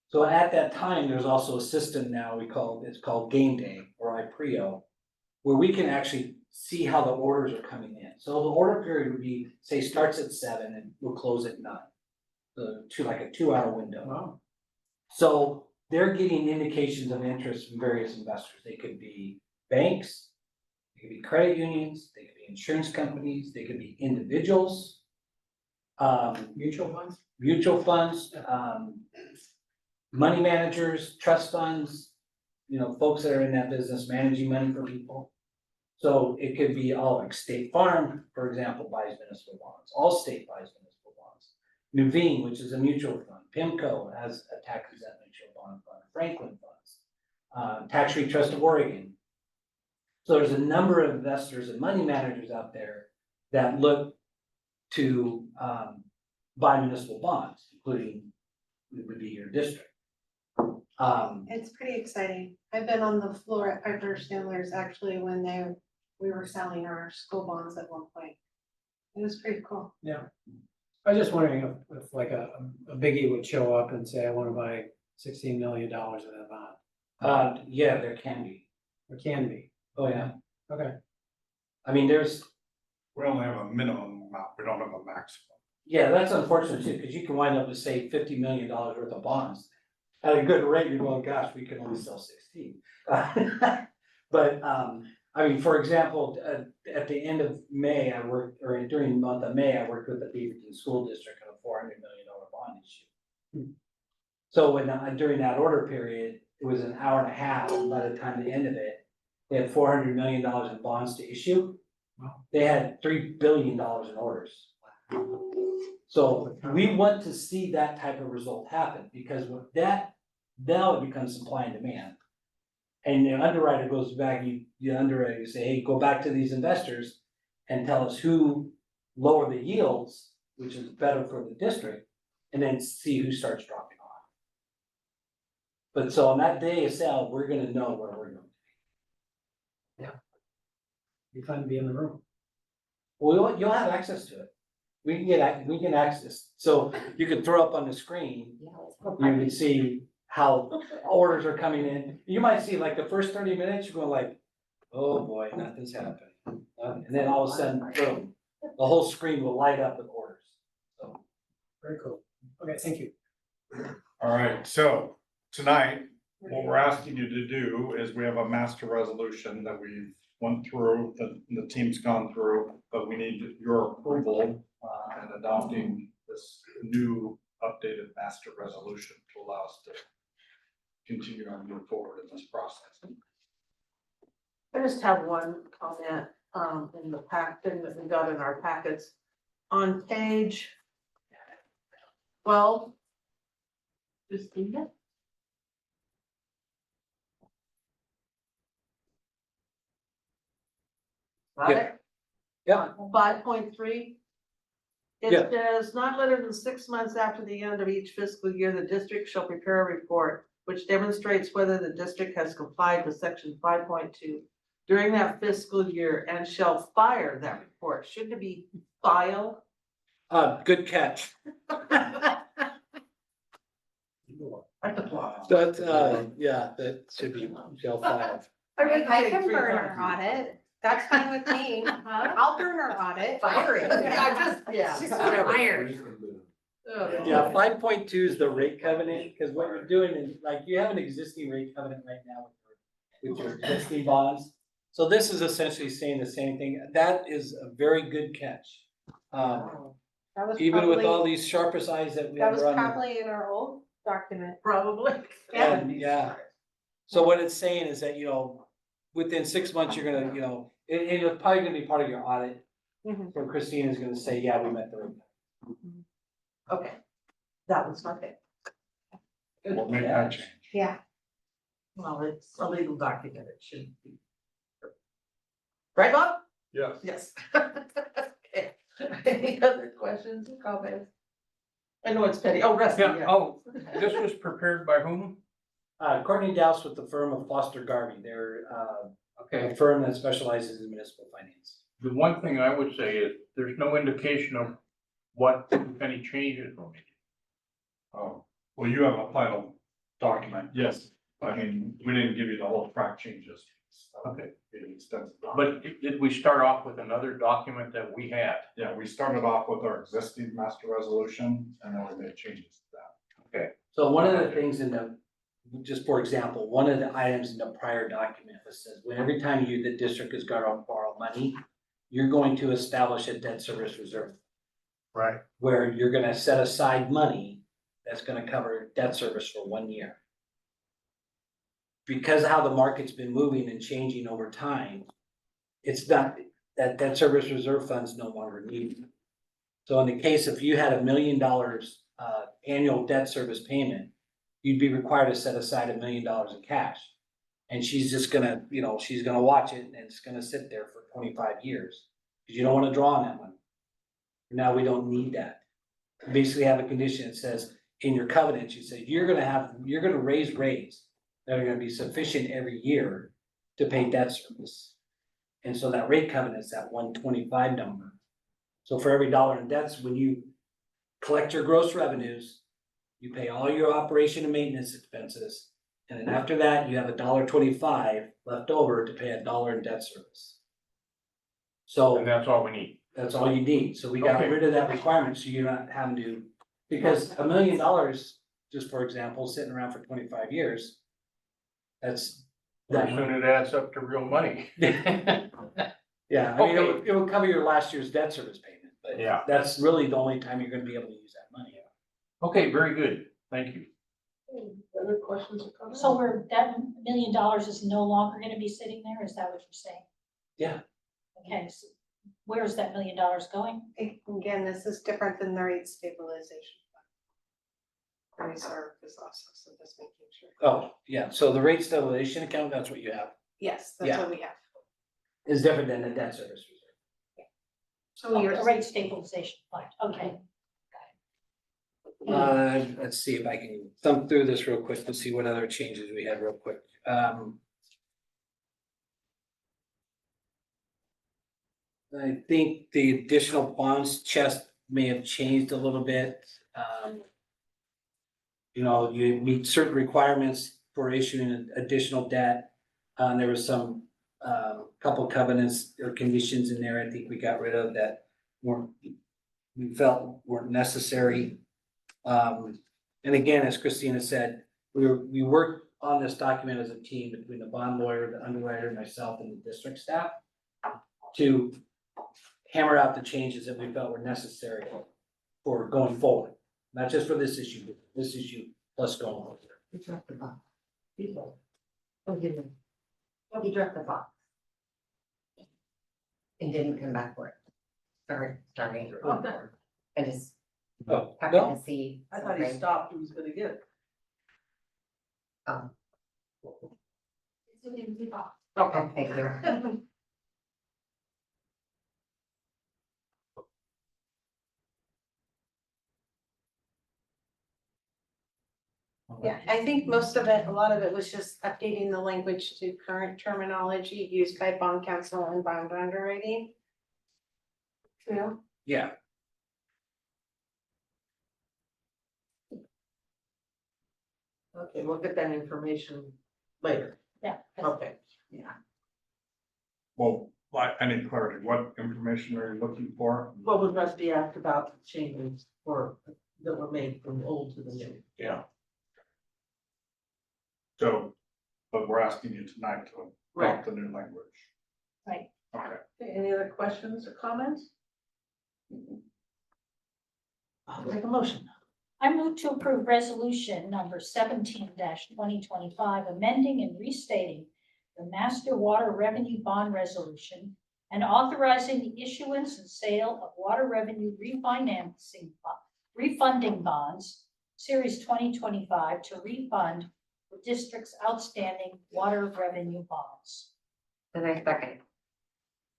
So at that time, there's also a system now it's called Game Day, or IPREO, where we can actually see how the orders are coming in. So the order period would be, say, starts at 7 and will close at 9. Like a 2-hour window. Wow. So they're getting indications of interest from various investors. They could be banks, they could be credit unions, they could be insurance companies, they could be individuals. Mutual funds, money managers, trust funds, folks that are in that business managing money for people. So it could be all like State Farm, for example, buys municipal bonds, Allstate buys municipal bonds. Nuveen, which is a mutual fund, PIMCO has a tax exempt mutual bond fund, Franklin funds, Tax Free Trust of Oregon. So there's a number of investors and money managers out there that look to buy municipal bonds, including it would be your district. It's pretty exciting. I've been on the floor at Piper Sandler's actually when we were selling our school bonds at one point. It was pretty cool. I was just wondering if like a biggie would show up and say, I wanna buy $16 million of that bond, Yeah, there can be. or can be, Oh, yeah. okay. I mean, We only have a minimum amount, we don't have a maximum. yeah, that's unfortunate too, because you can wind up with, say, $50 million worth of bonds. At a good rate, you're going, gosh, we can only sell 16. But, I mean, for example, at the end of May, or during the month of May, I worked with the Beaverton School District on a $400 million bond issue. So during that order period, it was an hour and a half, and by the time the end of it, they had $400 million in bonds to issue. Wow. They had $3 billion in orders. So we want to see that type of result happen, because with that, now it becomes supply and demand. And the underwriter goes back, you underwriter, you say, hey, go back to these investors and tell us who lower the yields, which is better for the district, and then see who starts dropping off. But so on that day of sale, we're gonna know where we're going. Be fun to be in the room. Well, you'll have access to it. We can access, so you can throw up on the screen, you can see how orders are coming in. You might see like the first 30 minutes, you're going like, oh boy, nothing's happening. And then all of a sudden, boom, the whole screen will light up with orders. So, Very cool. Okay, thank you. All right, so tonight, what we're asking you to do is we have a master resolution that we went through, the team's gone through, but we need your approval in adopting this new updated master resolution to allow us to continue on move forward in this process. I just have one comment, in the thing that we got in our packets. On page 12. Christina? Got Yeah. it? yeah, 5.3. It Yeah. says, not later than 6 months after the end of each fiscal year, the district shall prepare a report which demonstrates whether the district has complied with section 5.2 during that fiscal year and shall fire that report. Shouldn't it be file? good catch. That, yeah, that should be jail 5. I can burn our audit. That's fine with me. I'll burn our audit. Fire it. Yeah. Yeah, 5.2 is the rate covenant, because what you're doing is, like, you have an existing rate covenant right now with your existing bonds. So this is essentially saying the same thing. That is a very good catch. That was Even with all probably- these sharpest eyes that we That have was around. probably in our old document. Probably. And, yeah. So what it's saying is that, within 6 months, you're gonna, it's probably gonna be part of your audit. Mhm. So Christina's gonna say, yeah, we met the rate. Okay, that was my pick. We'll make that change. Yeah. Well, it's a legal document, it shouldn't be. Right, Bob? Yes. Yes. Okay. Any other questions or comments? I know it's petty, oh, Rusty, yeah. Oh, this was prepared by whom? Courtney Douse with the firm of Foster Garvey. They're a firm that specializes in municipal finance. The one thing I would say is there's no indication of what, if any, changes were made. Oh, well, you have a final document, yes. I mean, we didn't give you the whole track changes. Okay. It extensive. But did we start off with another document that we had? Yeah, we started off with our existing master resolution and then we made changes to that. Okay. So one of the things in the just for example, one of the items in the prior document was says, when every time you, the district is gonna borrow money, you're going to establish a debt service reserve, Right. where you're gonna set aside money that's gonna cover debt service for 1 year. Because of how the market's been moving and changing over time, it's not, that debt service reserve fund's no longer needed. So in the case if you had $1 million annual debt service payment, you'd be required to set aside $1 million in cash. And she's just gonna, you know, she's gonna watch it and it's gonna sit there for 25 years. Cause you don't wanna draw on that money. Now we don't need that. You basically have a condition that says, in your covenants, you say, you're gonna raise rates that are gonna be sufficient every year to pay debt service. And so that rate covenant is that 125 number. So for every dollar in debts, when you collect your gross revenues, you pay all your operation and maintenance expenses. And then after that, you have $1.25 left over to pay $1 in debt service. So And that's all we need. that's all you need. So we got Okay. rid of that requirement, so you're not having to, because $1 million, just for example, sitting around for 25 years. That's. Pretty soon it adds up to real money. Yeah, I mean, it would cover your last year's debt service payment, but Yeah. that's really the only time you're gonna be able to use that money. Okay, very good. Thank you. Other questions or comments? So that $1 million is no longer gonna be sitting there, is that what you're saying? Yeah. Okay, so where's that $1 million going? Again, this is different than the rate stabilization. fund. Reserve is also, so just making sure. Oh, yeah, so the rate stabilization account, that's what you have, Yes, that's Yeah. what we have. is different than the debt service reserve. So your rate stabilization fund, okay. Let's see if I can thumb through this real quick to see what other changes we had real quick. I think the additional bonds chest may have changed a little bit. You know, you meet certain requirements for issuing additional debt. There was some, couple covenants or conditions in there I think we got rid of that we felt weren't necessary. And again, as Christina said, we worked on this document as a team between the bond lawyer, the underwriter, myself, and the district staff to hammer out the changes that we felt were necessary for going forward, not just for this issue, but this issue plus going forward. You dropped the box. People. Oh, you didn't. Oh, you dropped the box. And didn't come back for it. Sorry. Okay. I just Oh, happened no, to see. I thought he something. stopped, he was gonna get it. Okay, thank you. Yeah, I think most of it, a lot of it was just updating the language to current terminology used by bond counsel and bond underwriting. Yeah. yeah, Okay, we'll get that information later. Yeah. Okay. Well, I need clarity. What information are you looking for? What would Rusty ask about the changes that were made from old to the new? Yeah. So, but we're asking you tonight to adopt the new language. Right. Okay. Okay, any other questions or comments? I'll make a motion. I move to approve resolution number 17-2025, amending and restating the master water revenue bond resolution and authorizing the issuance and sale of water revenue refunding bonds, series 2025, to refund the district's outstanding water revenue bonds. And I second.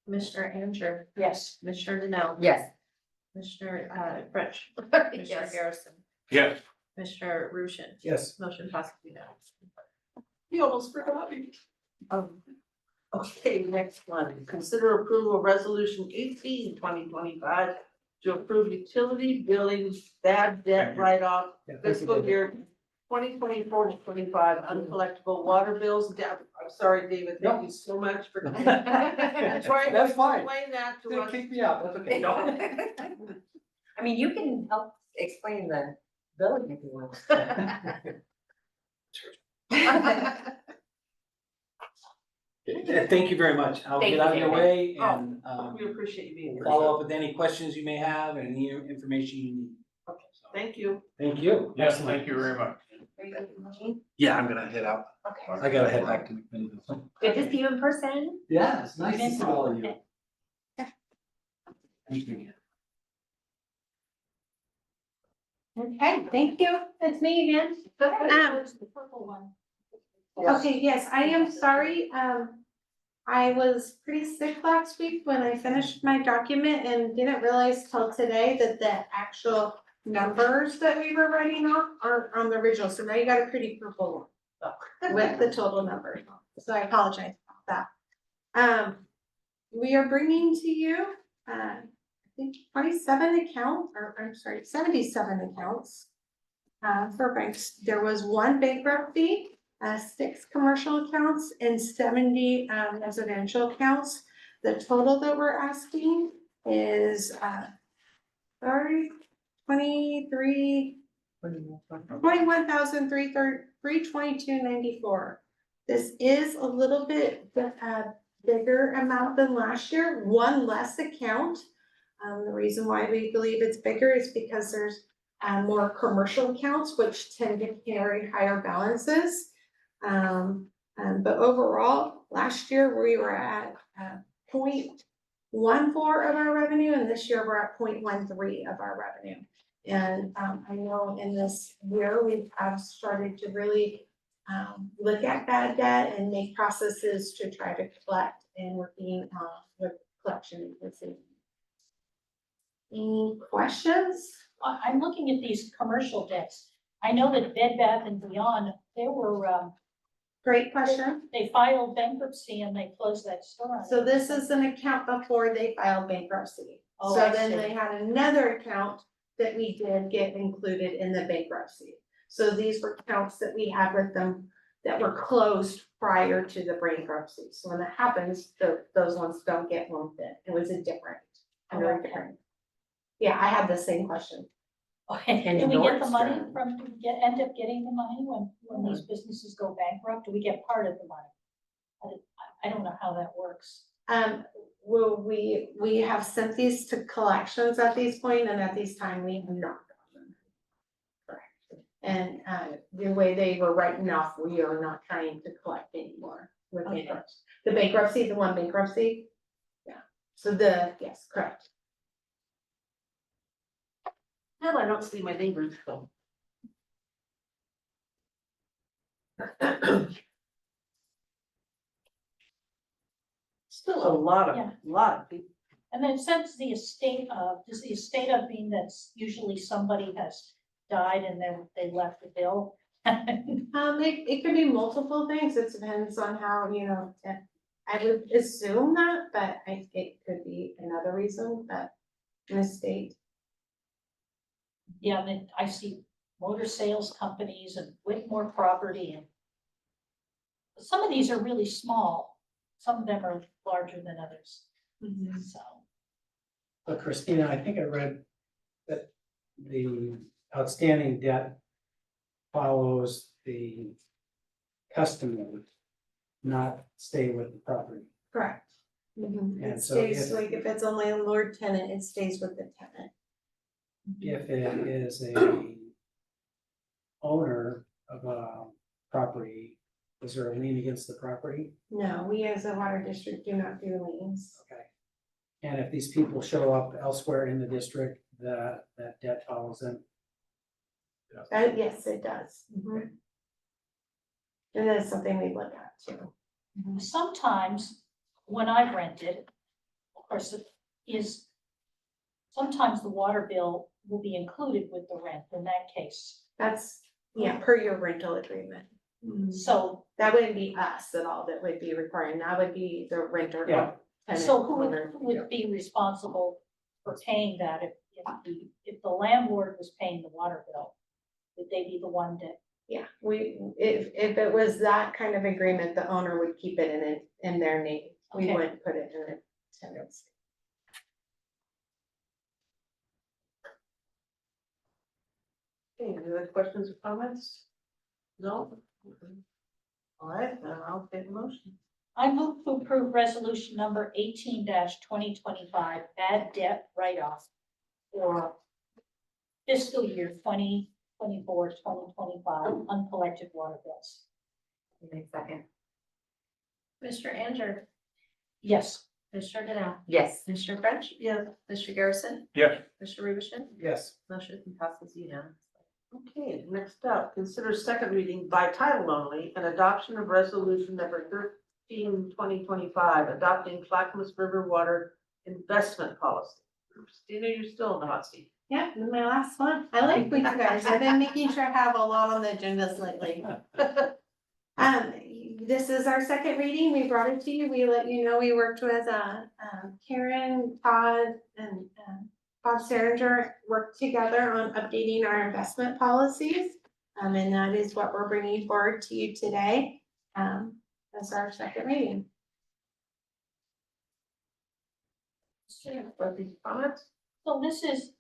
Commissioner Ansher, Yes. Commissioner Danell. Yes. Commissioner French. Commissioner Yes. Garrison, Yes. Commissioner Ruchin. yes. Motion passes unanimously. You almost forgot me. Okay, next one, consider approval of resolution 18-2025 to approve utility billing bad debt write-off fiscal year 2024-25 uncollectible water bills. I'm sorry, David, thank you so much for trying to That's fine. explain that to us. Kick me out, that's okay. I mean, you can help explain the billing if you want. Thank you very much. I'll Thank get out of you, your way Oh, and, We appreciate you being here. follow up with any questions you may have and any information you need. Okay, thank you. Thank you. Yes, Excellent. thank you very much. Yeah, I'm gonna head out. Okay. I gotta head back to McMinnville. Good to see you in person. Yeah, it's nice to see all of you. Thank you. Okay, thank you. It's me again. It's the purple one. Okay, yes, I am sorry. I was pretty sick last week when I finished my document and didn't realize till today that the actual numbers that we were writing off aren't on the original. So now you got a pretty purple one with the total numbers. So I apologize about that. We are bringing to you, I think 27 accounts, or I'm sorry, 77 accounts. For banks, there was one bankruptcy, 6 commercial accounts and 70 residential accounts. The total that we're asking is 21,322.94. This is a little bit bigger amount than last year, one less account. The reason why we believe it's bigger is because there's more commercial accounts, which tend to carry higher balances. But overall, last year we were at 0.14 of our revenue, and this year we're at 0.13 of our revenue. And I know in this year, we have started to really look at bad debt and make processes to try to collect, and working with collection agency. Any questions? I'm looking at these commercial debts. I know that Bed Bath and Beyond, they were, Great question. they filed bankruptcy and they closed that store. So this is an account before they filed bankruptcy. Oh, So I then see. they had another account that we did get included in the bankruptcy. So these were accounts that we had with them that were closed prior to the bankruptcy. So when that happens, those ones don't get lumped in. It was a different, very Okay. different. Yeah, I had the same question. Okay, And do we get the money Nordstrom. from, do we end up getting the money when these businesses go bankrupt? Do we get part of the money? I don't know how that works. Will we have sent these to collections at this point, and at this time, we have not gotten them. Correct. And, the way they were written off, we are not trying to collect anymore with Okay. bankruptcy. The one bankruptcy, yeah, so yes, correct. Still, I don't see my neighbors though. Still a lot Yeah. of people. And then since the estate of, does the estate of mean that's usually somebody has died and then they left a bill? It could be multiple things, it depends on how, I would assume that, but it could be another reason, that mistake. Yeah, and then I see motor sales companies and Whitmore Property and some of these are really small. Some of them are larger than others, so. But Christina, I think I read that the outstanding debt follows the customer, not stay with the property. Correct. And It so stays, if- like, if it's a landlord tenant, it stays with the tenant. If it is a owner of a property, is there a lien against the property? No, we as a water district do not do liens. Okay. And if these people show up elsewhere in the district, that debt follows them. Yes, it does. And that's something we look at too. Sometimes when I've rented, of course, it is, sometimes the water bill will be included with the rent in that case. That's, yeah, per your rental agreement. So, That wouldn't be us at all that would be requiring, that would be the renter. Yeah. tenant so who owner. would be responsible for paying that if the landlord was paying the water bill? Would they be the one that, Yeah, if it was that kind of agreement, the owner would keep it in their name. We Okay. wouldn't put it in a tenant's. Okay, any other questions or comments? No? All right, then I'll take a motion. I move to approve resolution number 18-2025 bad debt write-off for fiscal year 2024-2025 uncollected water bills. Second. Commissioner Anger, Yes. Commissioner Danell, Yes. Commissioner French, Yes. Commissioner Garrison, Yes. Commissioner Ruble, Yes. motion passes unanimously. Okay, next up, consider second reading by title only and adoption of resolution number 13-2025, adopting Clackamas River Water Investment Policy. Christina, you're still in the hot seat. Yeah, and my last one. I like with you guys. I've been making sure I have a lot on the agendas lately. This is our second reading. We brought it to you. We let you know we worked with, Karen, Todd, and, Bob Seringer worked together on updating our investment policies. And that is what we're bringing forward to you today, as our second reading. Are these comments? So this is,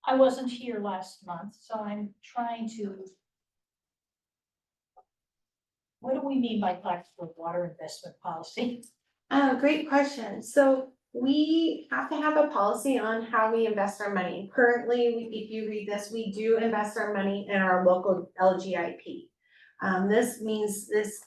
I wasn't here last month, so I'm trying to. What do we mean by Clackamas water investment policy? Great question. So we have to have a policy on how we invest our money. Currently, if you read this, we do invest our money in our local LGIP. This means this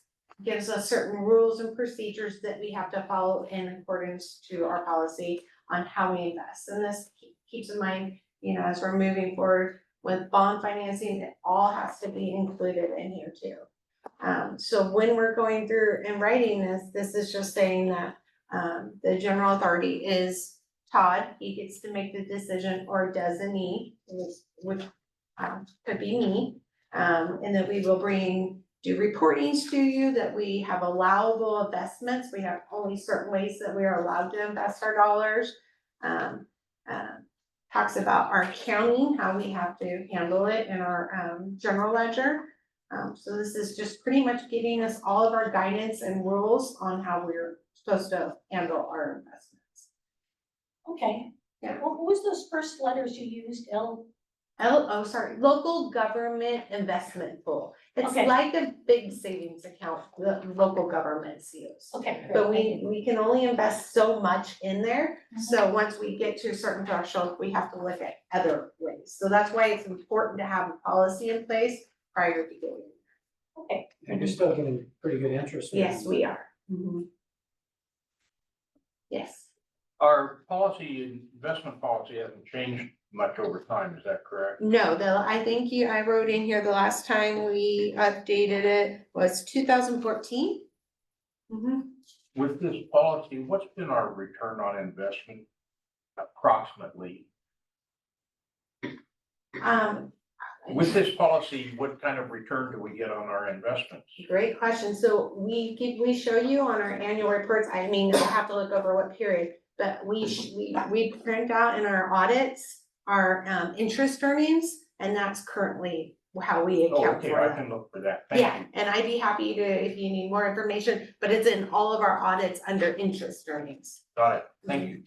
gives us certain rules and procedures that we have to follow in accordance to our policy on how we invest. And this keeps in mind, as we're moving forward with bond financing, it all has to be included in here too. So when we're going through and writing this is just saying that the general authority is Todd. He gets to make the decision, or designee, which could be me. And that we will do reportings to you, that we have allowable investments. We have only certain ways that we are allowed to invest our dollars. Talks about our accounting, how we have to handle it in our general ledger. So this is just pretty much giving us all of our guidance and rules on how we're supposed to handle our investments. Okay. Yeah. What was those first letters you used? Local government investment pool. It's Okay. like a big savings account the local government use. Okay. great, But thank you. we can only invest so much in there. So once we get to a certain threshold, we have to look at other ways. So that's why it's important to have a policy in place prior to doing it. Okay. And you're still getting pretty good interest. Yes, we are. Yes. Our investment policy hasn't changed much over time, is that correct? No, I think I wrote in here the last time we updated it was 2014. With this policy, what's been our return on investment approximately? With this policy, what kind of return do we get on our investments? Great question. So we show you on our annual reports, I mean, I have to look over what period, but we print out in our audits, our interest earnings, and that's currently how we Oh, account okay, for I that. can look for that. Thank Yeah, you. and I'd be happy to, if you need more information, but it's in all of our audits under interest earnings. Got it. Thank you.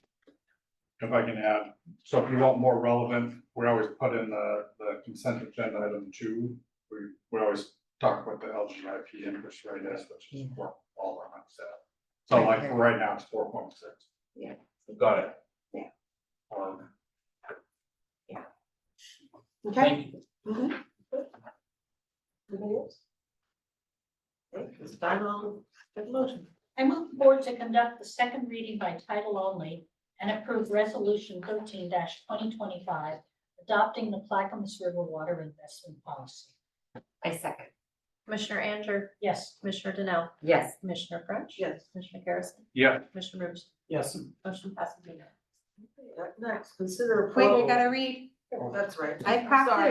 If I can add, so if you want more relevant, we always put in the consent agenda item 2. We always talk about the LGIP interest rate is, which is what all our money set. So like for right now, it's 4.6. Got it. Okay? Thank you. Anybody else? Okay, this time I'll take a motion. I move the board to conduct the second reading by title only and approve resolution 13-2025, adopting the Clackamas River Water Investment Policy. I second. Commissioner Anger, Yes. Commissioner Danell, Yes. Commissioner French. Yes. Commissioner Garrison, Yeah, Commissioner Ruble, Yes. motion passes unanimously. Okay, up next, consider Wait, approval. I gotta read. Oh, that's right. I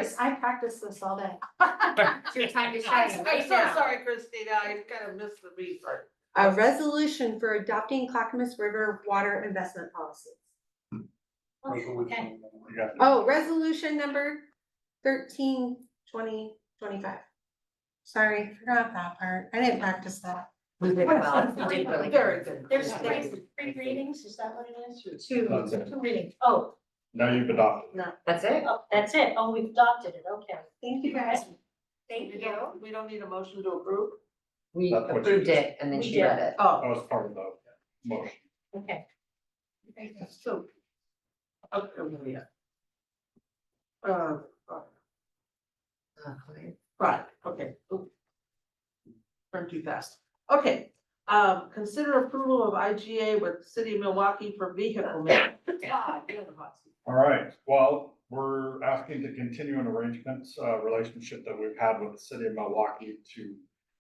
Sorry. practiced this all day. It's your time to shine I'm right so now. sorry, Christina, I kind of missed the beat part. A resolution for adopting Clackamas River Water Investment Policy. Okay. You got it. Oh, resolution number 13-2025. Sorry, forgot that part. I didn't practice that. We did well. We did really Very good. There's three readings, is that what it is? Two. Two readings. Oh, Now you've adopted. That's it? oh, that's it. Oh, we've adopted it. Okay. Thank you, guys. Thank We you. don't- We don't need a motion to approve? We That's what you approved just- it and then We she did. read it. Oh, That was part of the motion. Okay. so. Okay, where we at? Right, okay. Oop. Turn too fast. Okay, consider approval of IGA with City of Milwaukee for vehicle maintenance. God, you're the hot seat. All right, well, we're asking to continue an arrangements, relationship that we've had with the city of Milwaukee to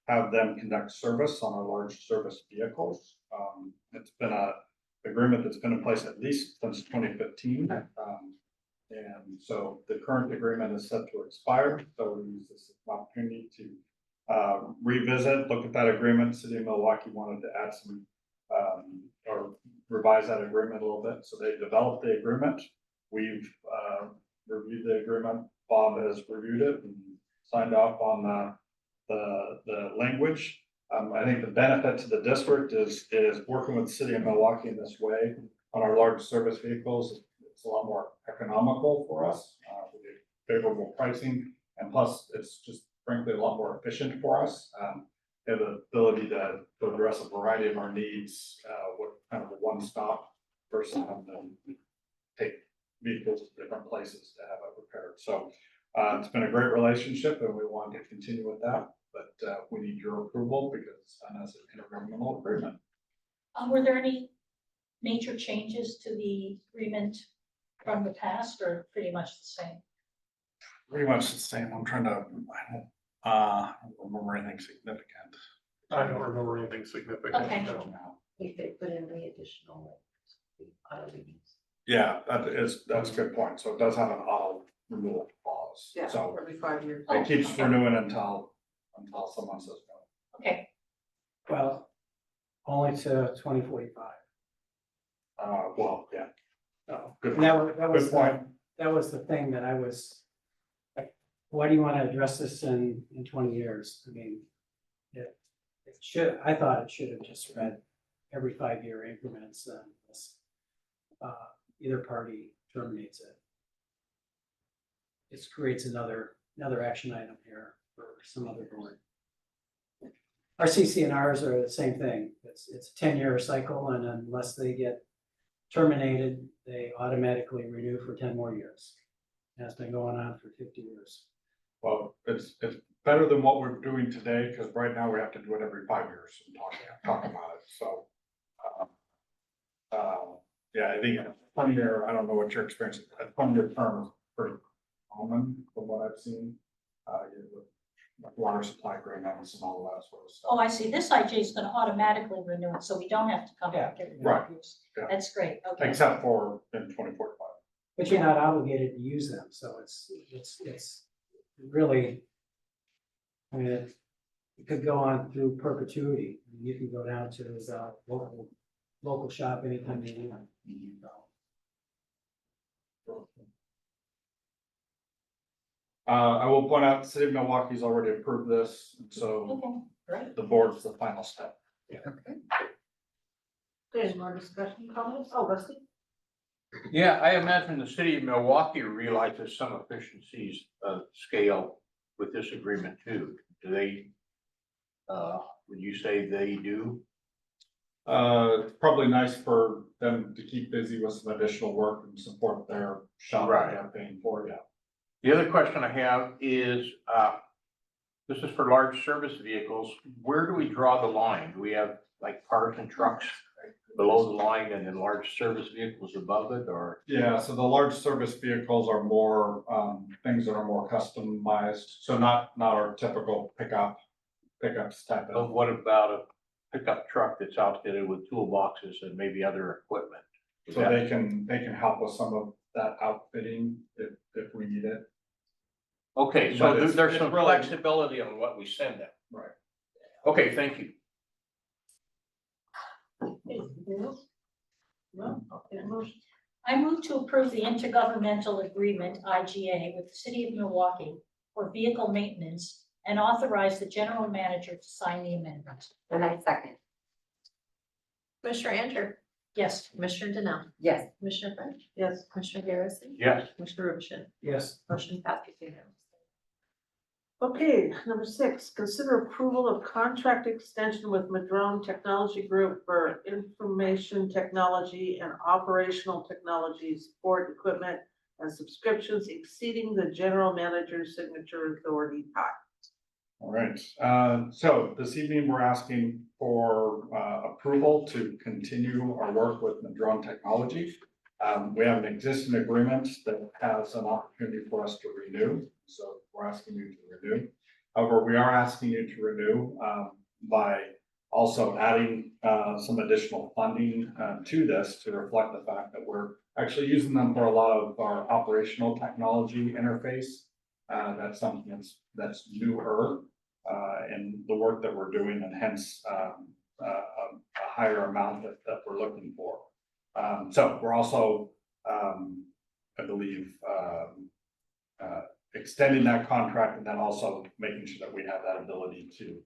have them conduct service on our large service vehicles. It's been a agreement that's been in place at least since 2015. And so the current agreement is set to expire, so we use this opportunity to revisit, look at that agreement. City of Milwaukee wanted to add some, or revise that agreement a little bit, so they developed the agreement. We've reviewed the agreement, Bob has reviewed it and signed off on the language. I think the benefit to the district is working with the city of Milwaukee in this way on our large service vehicles. It's a lot more economical for us, we get favorable pricing, and plus it's just frankly a lot more efficient for us. They have the ability to address a variety of our needs, with kind of a one-stop versus having to take vehicles to different places to have it repaired. So it's been a great relationship and we want to continue with that, but we need your approval because that's an intergovernmental agreement. Were there any major changes to the agreement from the past or pretty much the same? Pretty much the same. I'm trying to, I don't remember anything significant. I don't remember anything significant. Okay. no. If they put in the additional auto readings. Yeah, that's a good point. So it does have an auto renewal clause. Yeah, So every 5 years. it keeps okay. renewing until someone says no. Okay, Well, only to 2045. Well, yeah, Oh, Good- and that was good point. that was the thing that I was, like, why do you want to address this in 20 years? I mean, it should, I thought it should have just read every 5-year increments and either party terminates it. It creates another action item here for some other board. Our CCNRs are the same thing. It's a 10-year cycle, and unless they get terminated, they automatically renew for 10 more years. And it's been going on for 50 years. Well, it's better than what we're doing today, because right now we have to do it every 5 years and talk about it, so. Yeah, I think a 1-year, I don't know what your experience is, a 1-year term is pretty common from what I've seen. With water supply agreements and all that sort of stuff. oh, I see, this IJ is gonna automatically renew it, so we don't have to come back every Right. 5 years. Yeah. That's great, okay. Except for in 2045. But you're not obligated to use them, so it's really, I mean, it could go on through perpetuity. You can go down to the local shop anytime you want. I will point out, the city of Milwaukee's already approved this, so Okay, great. the board's the final step. Okay, more discussion, comments? Oh, Rusty? Yeah, I imagine the city of Milwaukee realizes some efficiencies of scale with this agreement too. Do they, would you say they do? It's probably nice for them to keep busy with some additional work and support their shop that they're paying for, yeah. The other question I have is, this is for large service vehicles. Where do we draw the line? Do we have like cars and trucks below the line and then large service vehicles above it, or? Yeah, so the large service vehicles are more, things that are more customized, so not our typical pickups type So of. what about a pickup truck that's outfitted with toolboxes and maybe other equipment? Is So that- they can help with some of that outfitting if we need it. Okay, so But it's- there's it's some really- flexibility on what we send them. Right. Okay, thank you. Anything else? No, okay, motion. I move to approve the intergovernmental agreement, IGA, with the city of Milwaukee for vehicle maintenance and authorize the general manager to sign the amendment. And I second, Commissioner Andrew, Yes, Commissioner Denell, yes. Commissioner French, Yes, Commissioner Garrison, Yes, Commissioner Rubin, Yes, motion passes unanimously. Okay, number 6, consider approval of contract extension with Madrone Technology Group for information technology and operational technology support equipment and subscriptions exceeding the general manager's signature authority time. All right, so this evening, we're asking for approval to continue our work with Madrone Technology. We have an existing agreement that has an opportunity for us to renew, so we're asking you to renew. However, we are asking you to renew by also adding some additional funding to this to reflect the fact that we're actually using them for a lot of our operational technology interface. That's something that's newer in the work that we're doing, and hence a higher amount that we're looking for. So we're also, I believe, extending that contract, and then also making sure that we have that ability to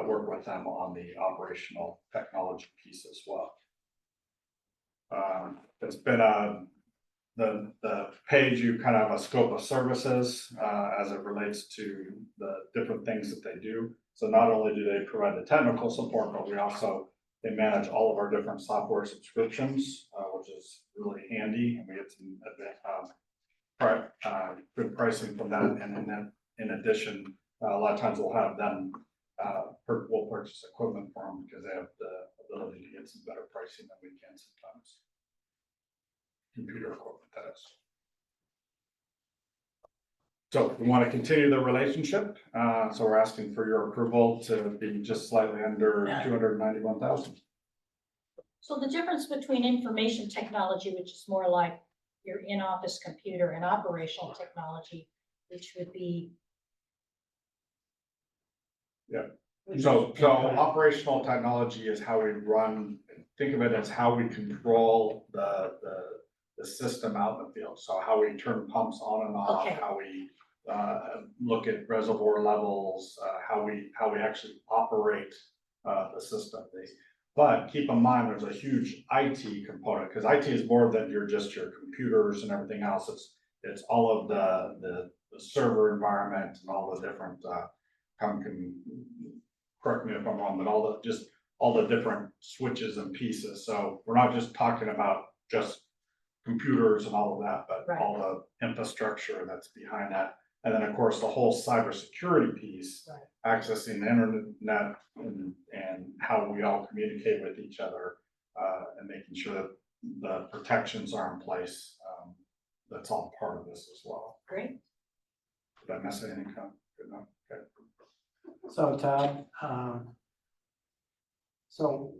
work with them on the operational technology piece as well. It's been the page, you kind of have a scope of services as it relates to the different things that they do. So not only do they provide the technical support, but they manage all of our different software subscriptions, which is really handy, and we get some good pricing from that. And then in addition, a lot of times we'll have them, we'll purchase equipment for them because they have the ability to get some better pricing than we can sometimes. Computer equipment, that is. So we want to continue the relationship. So we're asking for your approval to be just slightly under 291,000. So the difference between information technology, which is more like your in-office computer, and operational technology, which would be. Yeah. So operational technology is how we run, think of it as how we control the system out in the field. So how we turn pumps on and off, Okay. how we look at reservoir levels, how we actually operate the system. But keep in mind, there's a huge IT component, because IT is more than just your computers and everything else. It's all of the server environment and all the different, correct me if I'm wrong, but all the different switches and pieces. So we're not just talking about just computers and all of that, but Right. all the infrastructure that's behind that. And then, of course, the whole cybersecurity piece, Right. accessing the internet and how we all communicate with each other, and making sure that the protections are in place. That's all part of this as well. Great. Did I miss anything? Good enough. Okay. So Todd, so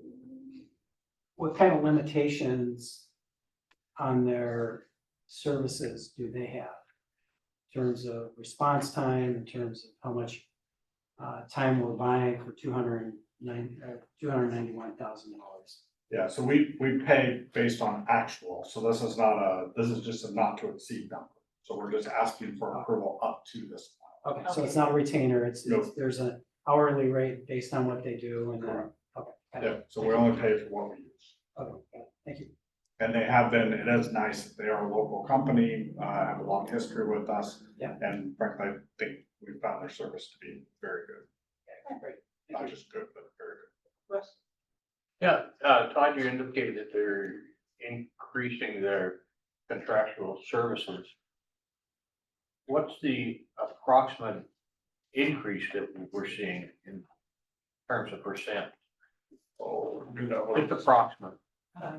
what kind of limitations on their services do they have? In terms of response time, in terms of how much time we're buying for $291,000. Yeah, so we pay based on actual, so this is just a not to exceed number. So we're just asking for approval up to this amount. Okay, so it's not a retainer, it's, Nope. there's an hourly rate based on what they do and then, Correct. okay. got it. Yeah, so we only pay for what we use. Okay, got it. Thank you. And they have been, it is nice that they are a local company, have a long history with us. Yeah. And frankly, I think we found their service to be very good. Great. Not just good, but very good. Russ? Yeah, Todd, you indicated that they're increasing their contractual services. What's the approximate increase that we're seeing in terms of percent? Oh, knew that Just was, approximate.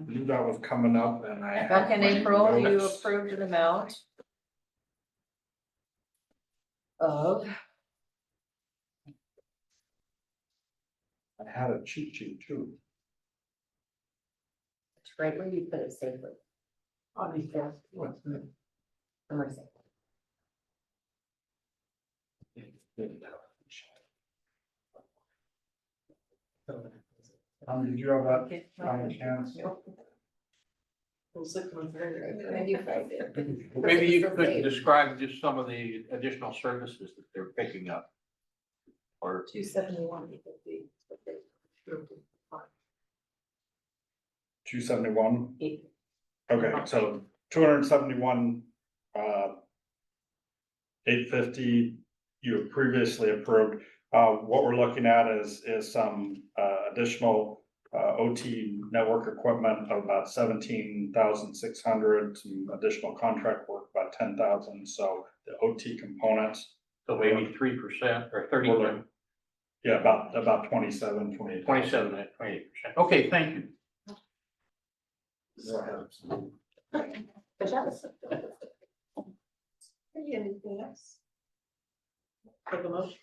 knew that was coming up, and I. Back in had April, you notes. approved an amount of, I had a cheat sheet too. It's right where you put it safely. On the desk. What's that? I'm gonna say. Did you have that by any chance? Well, 6 months later. And you found it. Maybe you could describe just some of the additional services that they're picking up. Or 271.50. 271? Okay, so 271, 850 you have previously approved. What we're looking at is some additional OT network equipment of about 17,600, some additional contract work about 10,000. So the OT components, So maybe 3% or 30, we're looking, yeah, about 27, 28. 27, 28%. Okay, thank you. Anything else? Take a motion.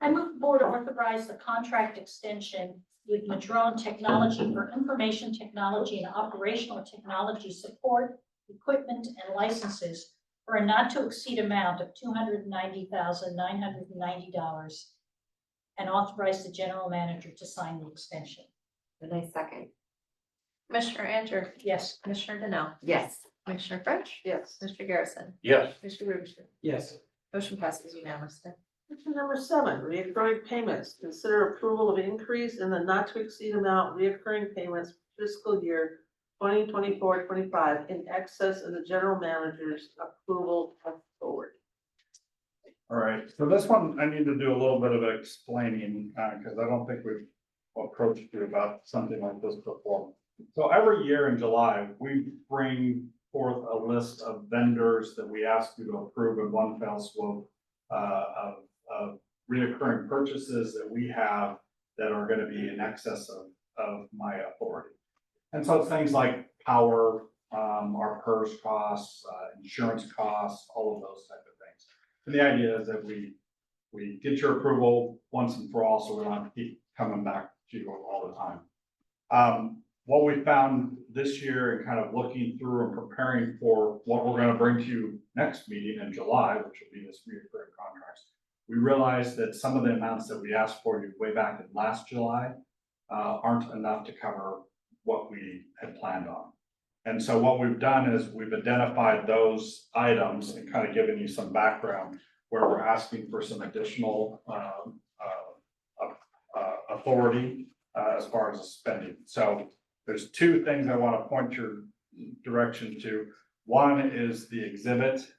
I move the board authorize the contract extension with Madrone Technology for information technology and operational technology support, equipment, and licenses for a not to exceed amount of $290,990, and authorize the general manager to sign the extension. And I second. Commissioner Andrew, Yes. Commissioner Danell, Yes. Commissioner French, Yes. Mr. Garrison, Yes. Mr. Rubenstein. Yes, Motion passes unanimously. Item number 7, reoccurring payments. Consider approval of increase in the not to exceed amount reoccurring payments fiscal year 2024-25 in excess of the general manager's approval authority. All right, so this one, I need to do a little bit of explaining, because I don't think we've approached you about something like this before. So every year in July, we bring forth a list of vendors that we ask you to approve in one fell swoop, of reoccurring purchases that we have that are gonna be in excess of my authority. And so it's things like power, our PERS costs, insurance costs, all of those type of things. And the idea is that we get your approval once and for all, so we don't have to keep coming back to you all the time. What we found this year and kind of looking through and preparing for what we're gonna bring to you next meeting in July, which will be this reoccurring contracts, we realized that some of the amounts that we asked for you way back in last July aren't enough to cover what we had planned on. And so what we've done is we've identified those items and kind of given you some background where we're asking for some additional authority as far as the spending. So there's two things I want to point your direction to. One is the exhibit,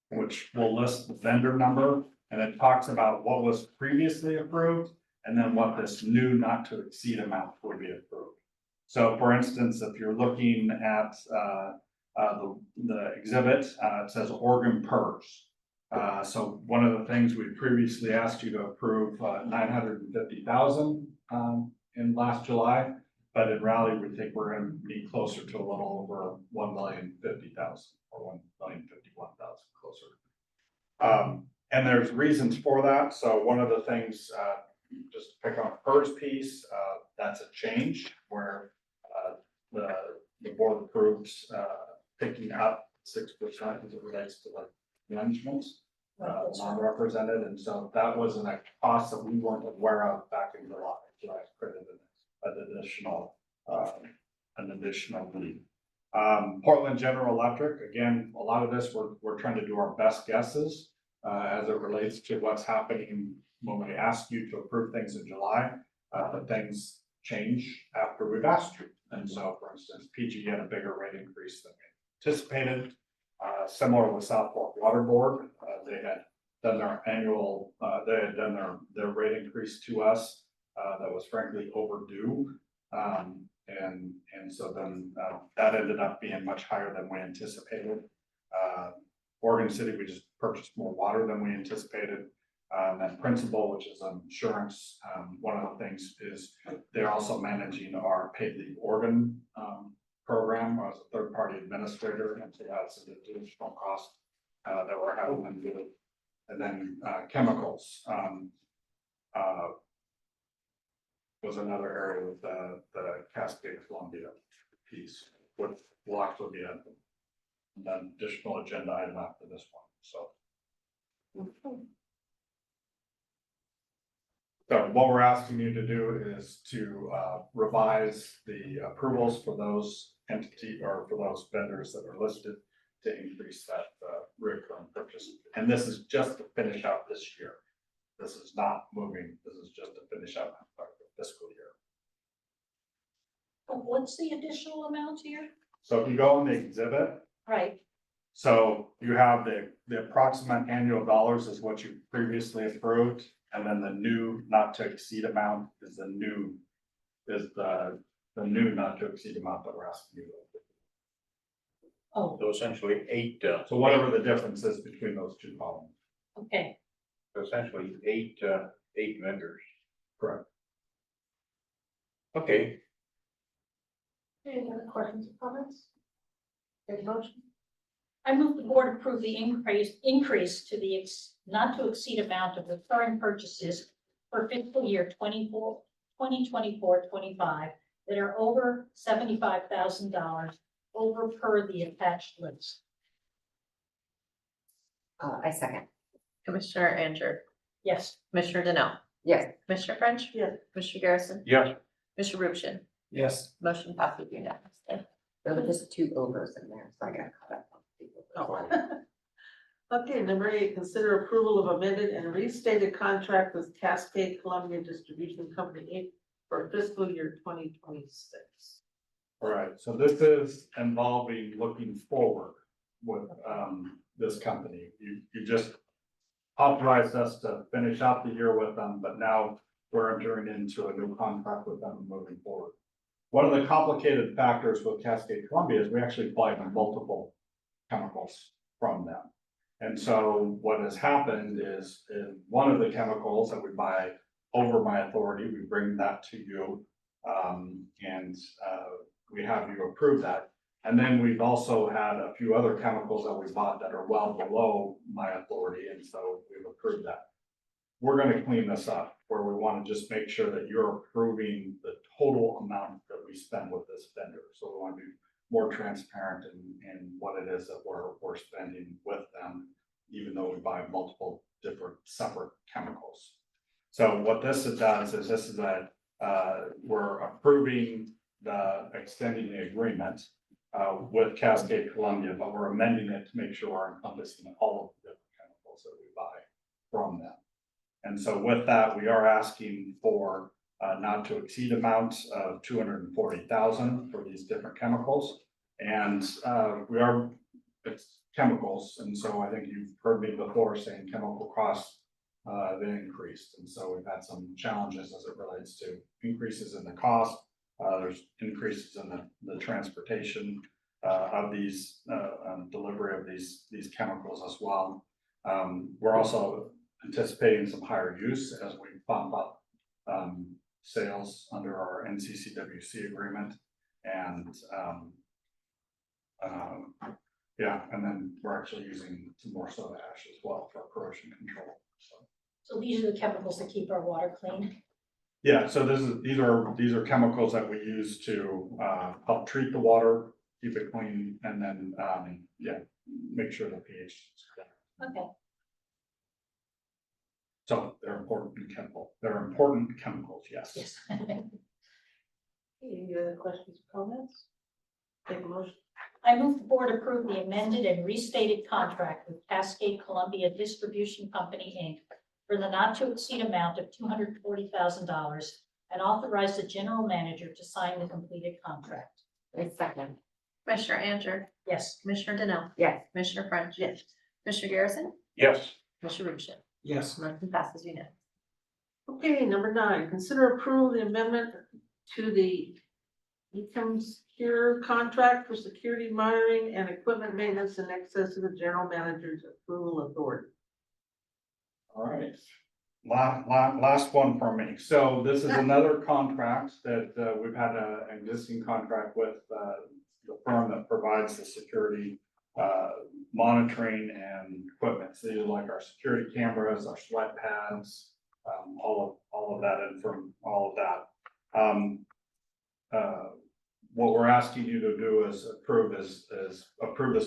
which will list the vendor number, and it talks about what was previously approved and then what this new not to exceed amount would be approved. So for instance, if you're looking at the exhibit, it says organ PERS. So one of the things we previously asked you to approve, 950,000 in last July, but in reality, we think we're gonna be closer to a little over 1,050,000 or 1,051,000 closer. And there's reasons for that. So one of the things, just to pick on a PERS piece, that's a change where the board approves picking up 6% as it relates to like management, non-represented, and so that wasn't a cost that we weren't aware of back in July. July credited an additional lead. Portland General Electric, again, a lot of this we're trying to do our best guesses as it relates to what's happening when we ask you to approve things in July, but things change after we've asked you. And so, for instance, PG had a bigger rate increase than we anticipated. Similar with South Fork Water Board, they had done their annual, they had done their rate increase to us that was frankly overdue. And so then that ended up being much higher than we anticipated. Oregon City, we just purchased more water than we anticipated. And Principal, which is insurance, one of the things is they're also managing our Pay the Organ program as a third-party administrator, and so that's an additional cost that we're having to do. And then chemicals was another area with the Cascade Columbia piece, which will actually be an additional agenda item after this one, so. So what we're asking you to do is to revise the approvals for those entity or for those vendors that are listed to increase that recurring purchase. And this is just to finish out this year. This is not moving. This is just to finish out the fiscal year. What's the additional amount here? So if you go on the exhibit, Right, So you have the approximate annual dollars is what you previously approved, and then the new not to exceed amount is the new not to exceed amount that we're asking you. Oh, So essentially eight, So whatever the difference is between those two columns. okay. essentially eight vendors. Correct. Okay, Any other questions or comments? Take a motion. I move the board approve the increase to the not to exceed amount of recurring purchases for fiscal year 2024-25 that are over $75,000 over per the attached list. I second. Commissioner Andrew, Yes, Commissioner Danell, Yes. Commissioner French. Yes. Commissioner Garrison, yes, Commissioner Rucci. Yes, Motion passes unanimously. There were just two overs in there, so I got caught up. on the overs. Okay, number 8, consider approval of amended and restated contract with Cascade Columbia Distribution Company, Inc. for fiscal year 2026. All right, so this is involving looking forward with this company. You just authorized us to finish out the year with them, but now we're entering into a new contract with them moving forward. One of the complicated factors with Cascade Columbia is we actually buy multiple chemicals from them. And so what has happened is one of the chemicals that we buy over my authority, we bring that to you. We have you approve that. And then we've also had a few other chemicals that we bought that are well below my authority, and so we've approved that. We're gonna clean this up, where we wanna just make sure that you're approving the total amount that we spend with this vendor. So we wanna be more transparent in what it is that we're spending with them, even though we buy multiple different separate chemicals. So what this does is this is that, we're approving the extending the agreement with Cascade Columbia, but we're amending it to make sure we're encompassing all of the different chemicals that we buy from them. And so with that, we are asking for not to exceed amounts of 240,000 for these different chemicals. And it's chemicals, and so I think you've heard me before saying chemical costs, they increased. And so we've had some challenges as it relates to increases in the cost. There's increases in the transportation of these delivery of these chemicals as well. We're also anticipating some higher use as we bump up sales under our NCCWC agreement. And and then we're actually using some more soda ash as well for corrosion control. so these are the chemicals that keep our water clean. Yeah, so these are chemicals that we use to help treat the water, keep it clean, and then make sure the pH is correct. Okay, So they're important chemicals, yes. yes. Any other questions or comments? Take a motion. I move the board approve the amended and restated contract with Cascade Columbia Distribution Company, Inc. for the not to exceed amount of $240,000 and authorize the general manager to sign the completed contract. I second. Commissioner Andrew, Yes, Commissioner Danell, Yes. Commissioner French. Yes. Commissioner Garrison, yes, Commissioner Rucci. yes, Motion passes unanimously. Okay, number 9, consider approval of the amendment to the Ecom Secure contract for security monitoring and equipment maintenance in excess of the general manager's approval authority. All right. Last one for me. So this is another contract that we've had an existing contract with the firm that provides the security monitoring and equipment. So these are like our security cameras, our sweat pads, all of that, and from all of that. What we're asking you to do is approve this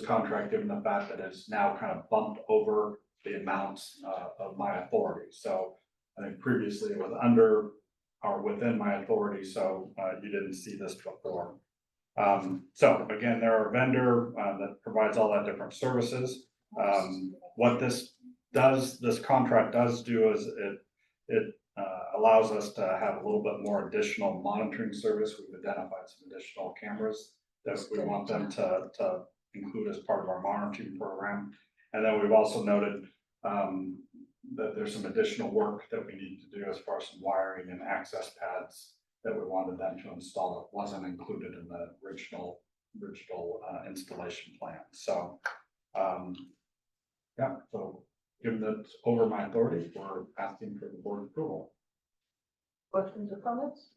contract, given the fact that it's now kind of bumped over the amounts of my authority. So I think previously it was under or within my authority, so you didn't see this before. So again, they're a vendor that provides all that different services. What this contract does do is it allows us to have a little bit more additional monitoring service. We've identified some additional cameras that we want them to include as part of our monitoring program. And then we've also noted, that there's some additional work that we need to do as far as some wiring and access pads that we wanted them to install that wasn't included in the original installation plan. So, yeah, so given that it's over my authority, we're asking for the board approval. Questions or comments?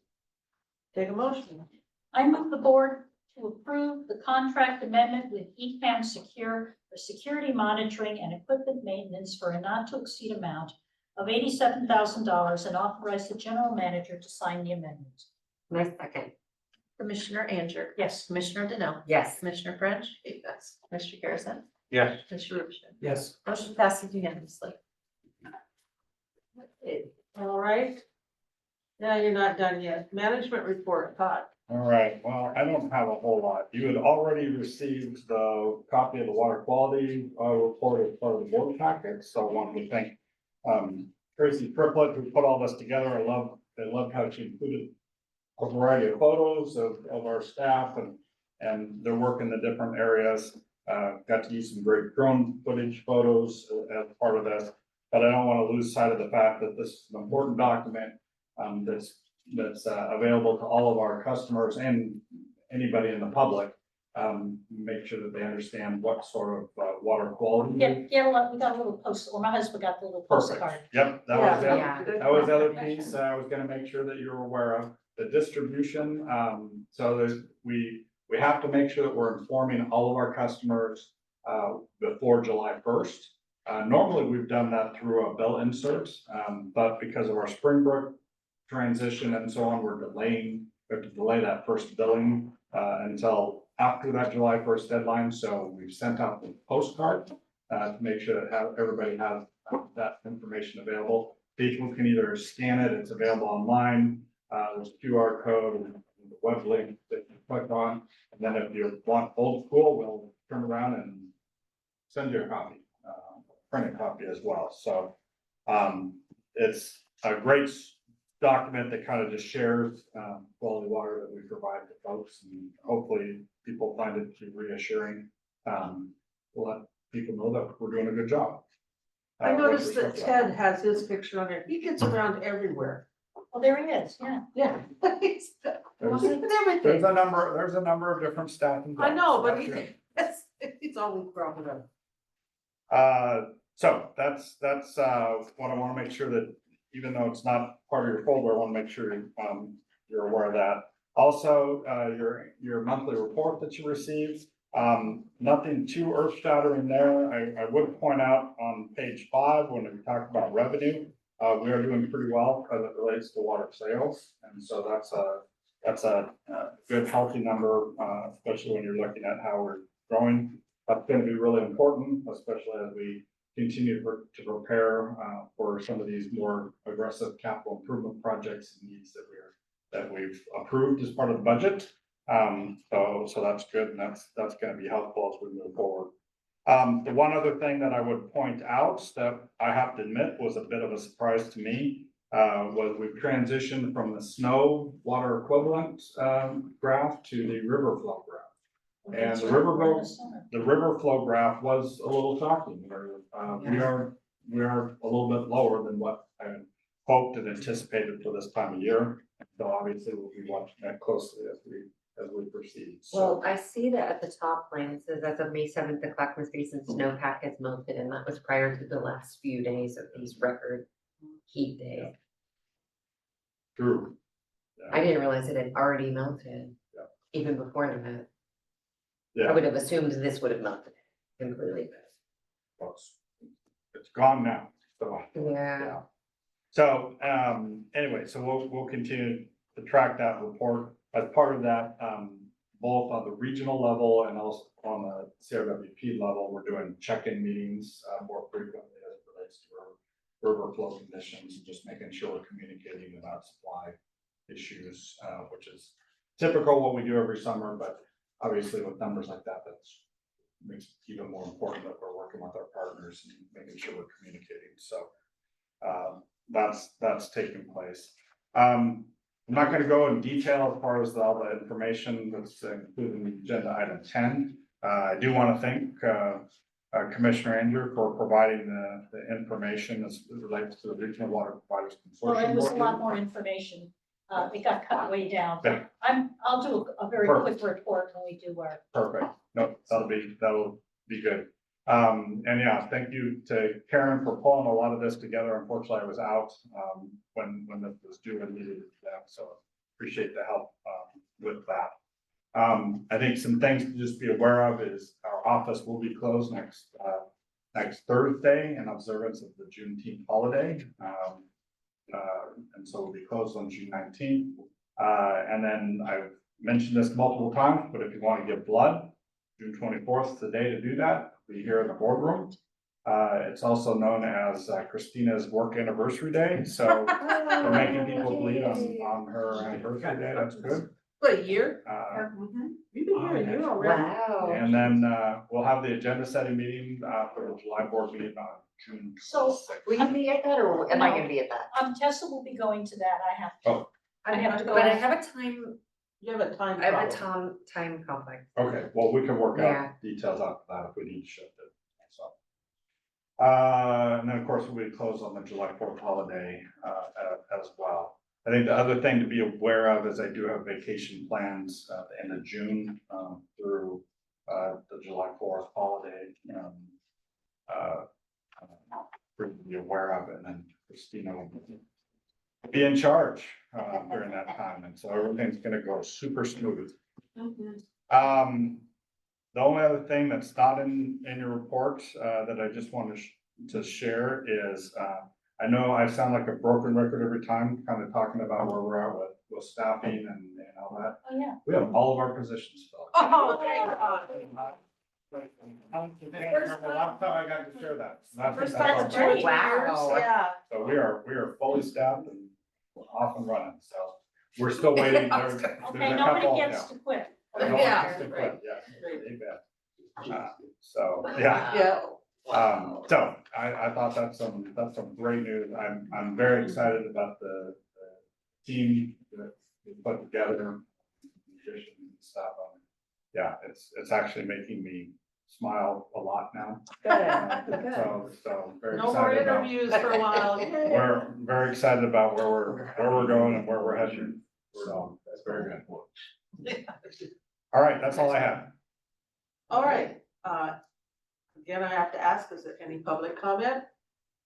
Take a motion. I move the board to approve the contract amendment with EPAM Secure for security monitoring and equipment maintenance for a not to exceed amount of $87,000 and authorize the general manager to sign the amendment. My second, Commissioner Anger. Yes. Commissioner Danell. yes. Commissioner French. Yes. Commissioner Garrison. Yes. Commissioner Rubenstein. Yes. Motion passes unanimously. All right. Yeah, you're not done yet. Management report, Todd. All right, well, I don't have a whole lot. You had already received the copy of the water quality report as part of the board packet, so I wanted to thank Tracy Triplett, who put all this together. I loved how she included a variety of photos of our staff and their work in the different areas. Got to use some great drone footage photos as part of this, but I don't want to lose sight of the fact that this is an important document that's available to all of our customers and anybody in the public. Make sure that they understand what sort of water quality. We got a little post, or my husband got the little postcard. Perfect. Yep, that was it. Yeah. That was the other piece I was gonna make sure that you're aware of, the distribution. So we have to make sure that we're informing all of our customers before July 1st. Normally, we've done that through a bill insert, but because of our Springbrook transition and so on, we have to delay that first billing until after that July 1st deadline. So we've sent out the postcard to make sure that everybody has that information available. People can either scan it, it's available online. There's a QR code and the web link that you click on. And then if you want old school, we'll turn around and send you a copy, printed copy as well. So it's a great document that kind of just shares quality water that we provide to folks, and hopefully people find it to be reassuring. We'll let people know that we're doing a good job. I noticed that with respect to Ted has his picture on there. He gets around everywhere. Well, there he is, yeah. Yeah. He's There's- with everything. There's a number of different staff involved. I know, but That's good. he's always proud of it. So that's what I want to make sure that, even though it's not part of your folder, I want to make sure you're aware of that. Also, your monthly report that you received, nothing too earth shattering there. I would point out on page 5, when we talk about revenue, we are doing pretty well as it relates to water sales. And so that's a good healthy number, especially when you're looking at how we're growing. That's going to be really important, especially as we continue to prepare for some of these more aggressive capital improvement projects and needs that we've approved as part of the budget. So that's good, and that's going to be helpful as we move forward. The one other thing that I would point out that I have to admit was a bit of a surprise to me was we've transitioned from the snow water equivalent graph to the river flow graph. And the river flow graph was a little shocking. We are a little bit lower than what I hoped and anticipated for this time of year. So obviously we'll be watching that closely as we proceed. So Well, I see that at the top line, it says as of May 7th, the Clackamas Basin snowpack has melted, and that was prior to the last few days of these record heat days. true. I didn't realize it had already melted, Yeah. even before the event. I Yeah, would have assumed this would have melted completely. well, it's gone now. So Yeah, So, anyway, so we'll continue to track that report. As part of that, both on the regional level and also on the CRWP level, we're doing check-in meetings, more frequently as it relates to our river flow conditions, and just making sure we're communicating about supply issues, which is typical what we do every summer, but obviously with numbers like that, makes it even more important that we're working with our partners and making sure we're communicating. So, that's taking place. I'm not gonna go in detail as far as all the information that's included in agenda item 10. I do want to thank, Commissioner Andrew for providing the information as it relates to the Regional Water Providers Well, Consortium. it was a Board. lot more information. It got cut way down. Yeah. I'll do a very quick report when we do our. Perfect. No, that'll be good. And yeah, thank you to Karen for pulling a lot of this together. Unfortunately, I was out, when this was due and needed that, so appreciate the help, with that. I think some things to just be aware of is our office will be closed next Thursday in observance of the Juneteenth holiday. And so we'll be closed on June 19th. And then I've mentioned this multiple times, but if you want to give blood, June 24th is the day to do that. Be here in the boardroom. It's also known as Christina's work anniversary day, so we're making people bleed on her anniversary day. That's good. What, a year? Mm-hmm. You've been here a year already. Wow. And then we'll have the agenda setting meeting for the July board meeting on June So- 26th. Will you be at that or am I gonna be at that? Tessa will be going to that. I have to. Oh. I have to go. But I have a time, You have a time I have a problem. time conflict. Okay, well, we can work Yeah. out details after that if we need to shift it, so. And then, of course, we close on the July 4th holiday, as well. I think the other thing to be aware of is I do have vacation plans at the end of June, through, the July 4th holiday. For you to be aware of it, and then Christina will be in charge, during that time, and so everything's gonna go super smooth. The only other thing that's not in your report, that I just wanted to share is, I know I sound like a broken record every time, kind of talking about where we're at with staffing and all that. Oh, yeah. We have all of our positions filled. Oh, thank God. The last time I got to share that. First That's time our in 20 years, Wow. yeah. So we are fully staffed and off and running, so we're still waiting. There's Okay, a nobody couple, gets to quit. no one Yeah, has to quit, right. yeah, they bet. So, yeah. Yeah. So I thought that's some great news. I'm very excited about the team that we put together. Nutrition and stuff. Yeah, it's actually making me smile a lot now. So very No more excited about. interviews for a while. We're very excited about where we're going and where we're heading. So that's very good. All right, that's all I have. All right, again, I have to ask, is there any public comment?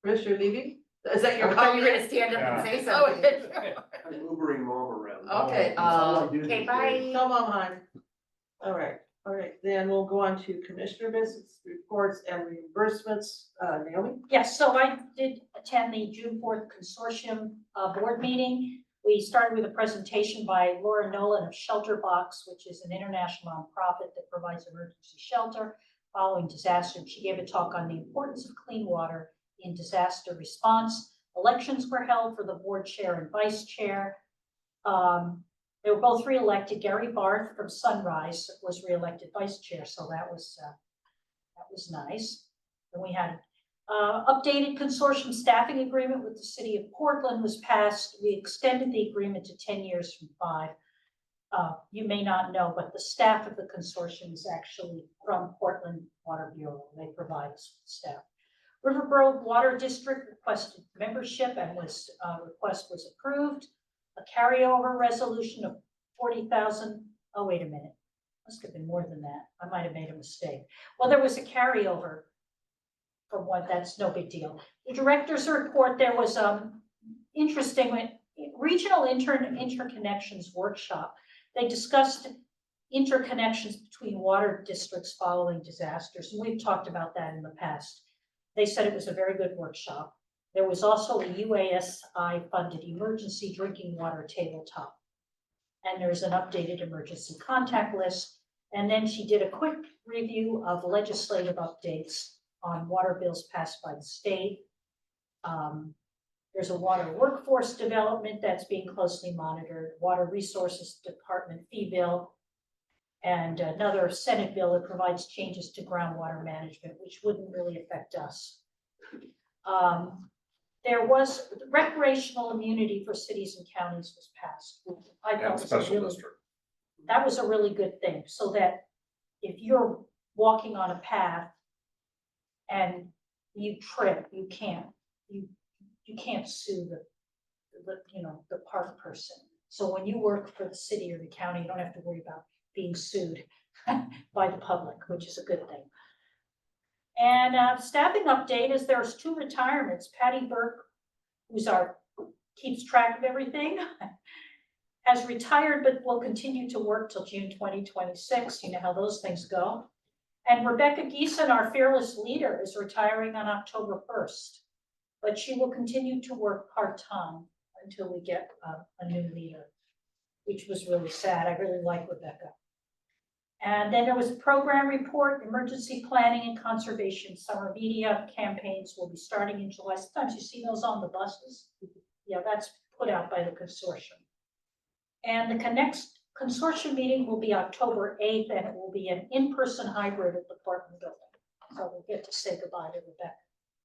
Chris, you're leaving? Is that your I thought you were comment? gonna stand up and say Oh, something. I'm Ubering mom around. Okay. Okay, bye. Come on, hon. All right, then we'll go on to commissioner visits, reports and reimbursements. Naomi? Yes, so I did attend the June 4th consortium board meeting. We started with a presentation by Laura Nolan of Shelter Box, which is an international nonprofit that provides emergency shelter following disaster. She gave a talk on the importance of clean water in disaster response. Elections were held for the board chair and vice chair. They were both reelected. Gary Barth from Sunrise was reelected vice chair, so that was nice. And we had updated consortium staffing agreement with the city of Portland was passed. We extended the agreement to 10 years from 5. You may not know, but the staff of the consortium is actually from Portland Water Bureau. They provide us with staff. Riverboro Water District requested membership and request was approved. A carryover resolution of 40,000. Oh, wait a minute. Must have been more than that. I might have made a mistake. Well, there was a carryover from what, that's no big deal. The director's report, there was interesting regional interconnections workshop. They discussed interconnections between water districts following disasters, and we've talked about that in the past. They said it was a very good workshop. There was also a UASI funded emergency drinking water tabletop. And there's an updated emergency contact list. And then she did a quick review of legislative updates on water bills passed by the state. There's a water workforce development that's being closely monitored, water resources department fee bill, and another Senate bill that provides changes to groundwater management, which wouldn't really affect us. There was recreational immunity for cities and counties was passed. I And thought was a special really, district. that was a really good thing, so that if you're walking on a path and you trip, you can't sue the park person. So when you work for the city or the county, you don't have to worry about being sued by the public, which is a good thing. And staffing update is there's 2 retirements. Patty Burke, who's keeps track of everything, has retired but will continue to work till June 2026. You know how those things go. And Rebecca Geeson, our fearless leader, is retiring on October 1st, but she will continue to work part-time until we get a new leader, which was really sad. I really like Rebecca. And then there was a program report, emergency planning and conservation summer media campaigns will be starting in July. Sometimes you see those on the buses. Yeah, that's put out by the consortium. And the next consortium meeting will be October 8th, and it will be an in-person hybrid at the Parkman building. So we'll get to say goodbye to Rebecca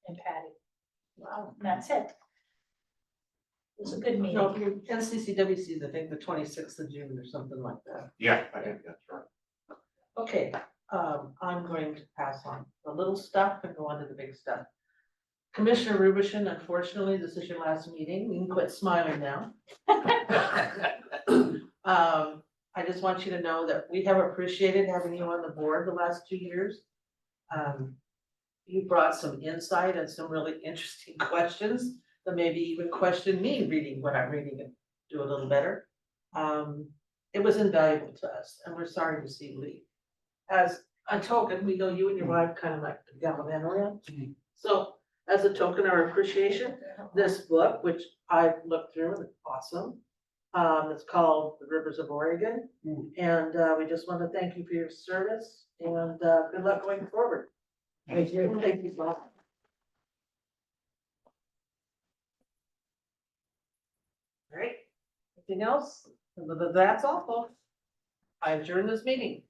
and Patty. Wow, and that's it. It was a good meeting. No, NCCWC is, I think, the 26th of June or something like that. Yeah, I think that's right. Okay, I'm going to pass on the little stuff and go on to the big stuff. Commissioner Rubischen, unfortunately, this is your last meeting. You can quit smiling now. I just want you to know that we have appreciated having you on the board the last 2 years. You brought some insight and some really interesting questions that maybe even question me reading what I'm reading and do a little better. It was invaluable to us, and we're sorry to see you leave. As a token, we know you and your wife kind of like to gallivant around. So as a token of our appreciation, this book, which I've looked through and it's awesome. It's called The Rivers of Oregon. And we just want to thank you for your service and good luck going forward. Thank you. Thank you, Bob. All right, anything else? That's all, folks. I adjourn this meeting.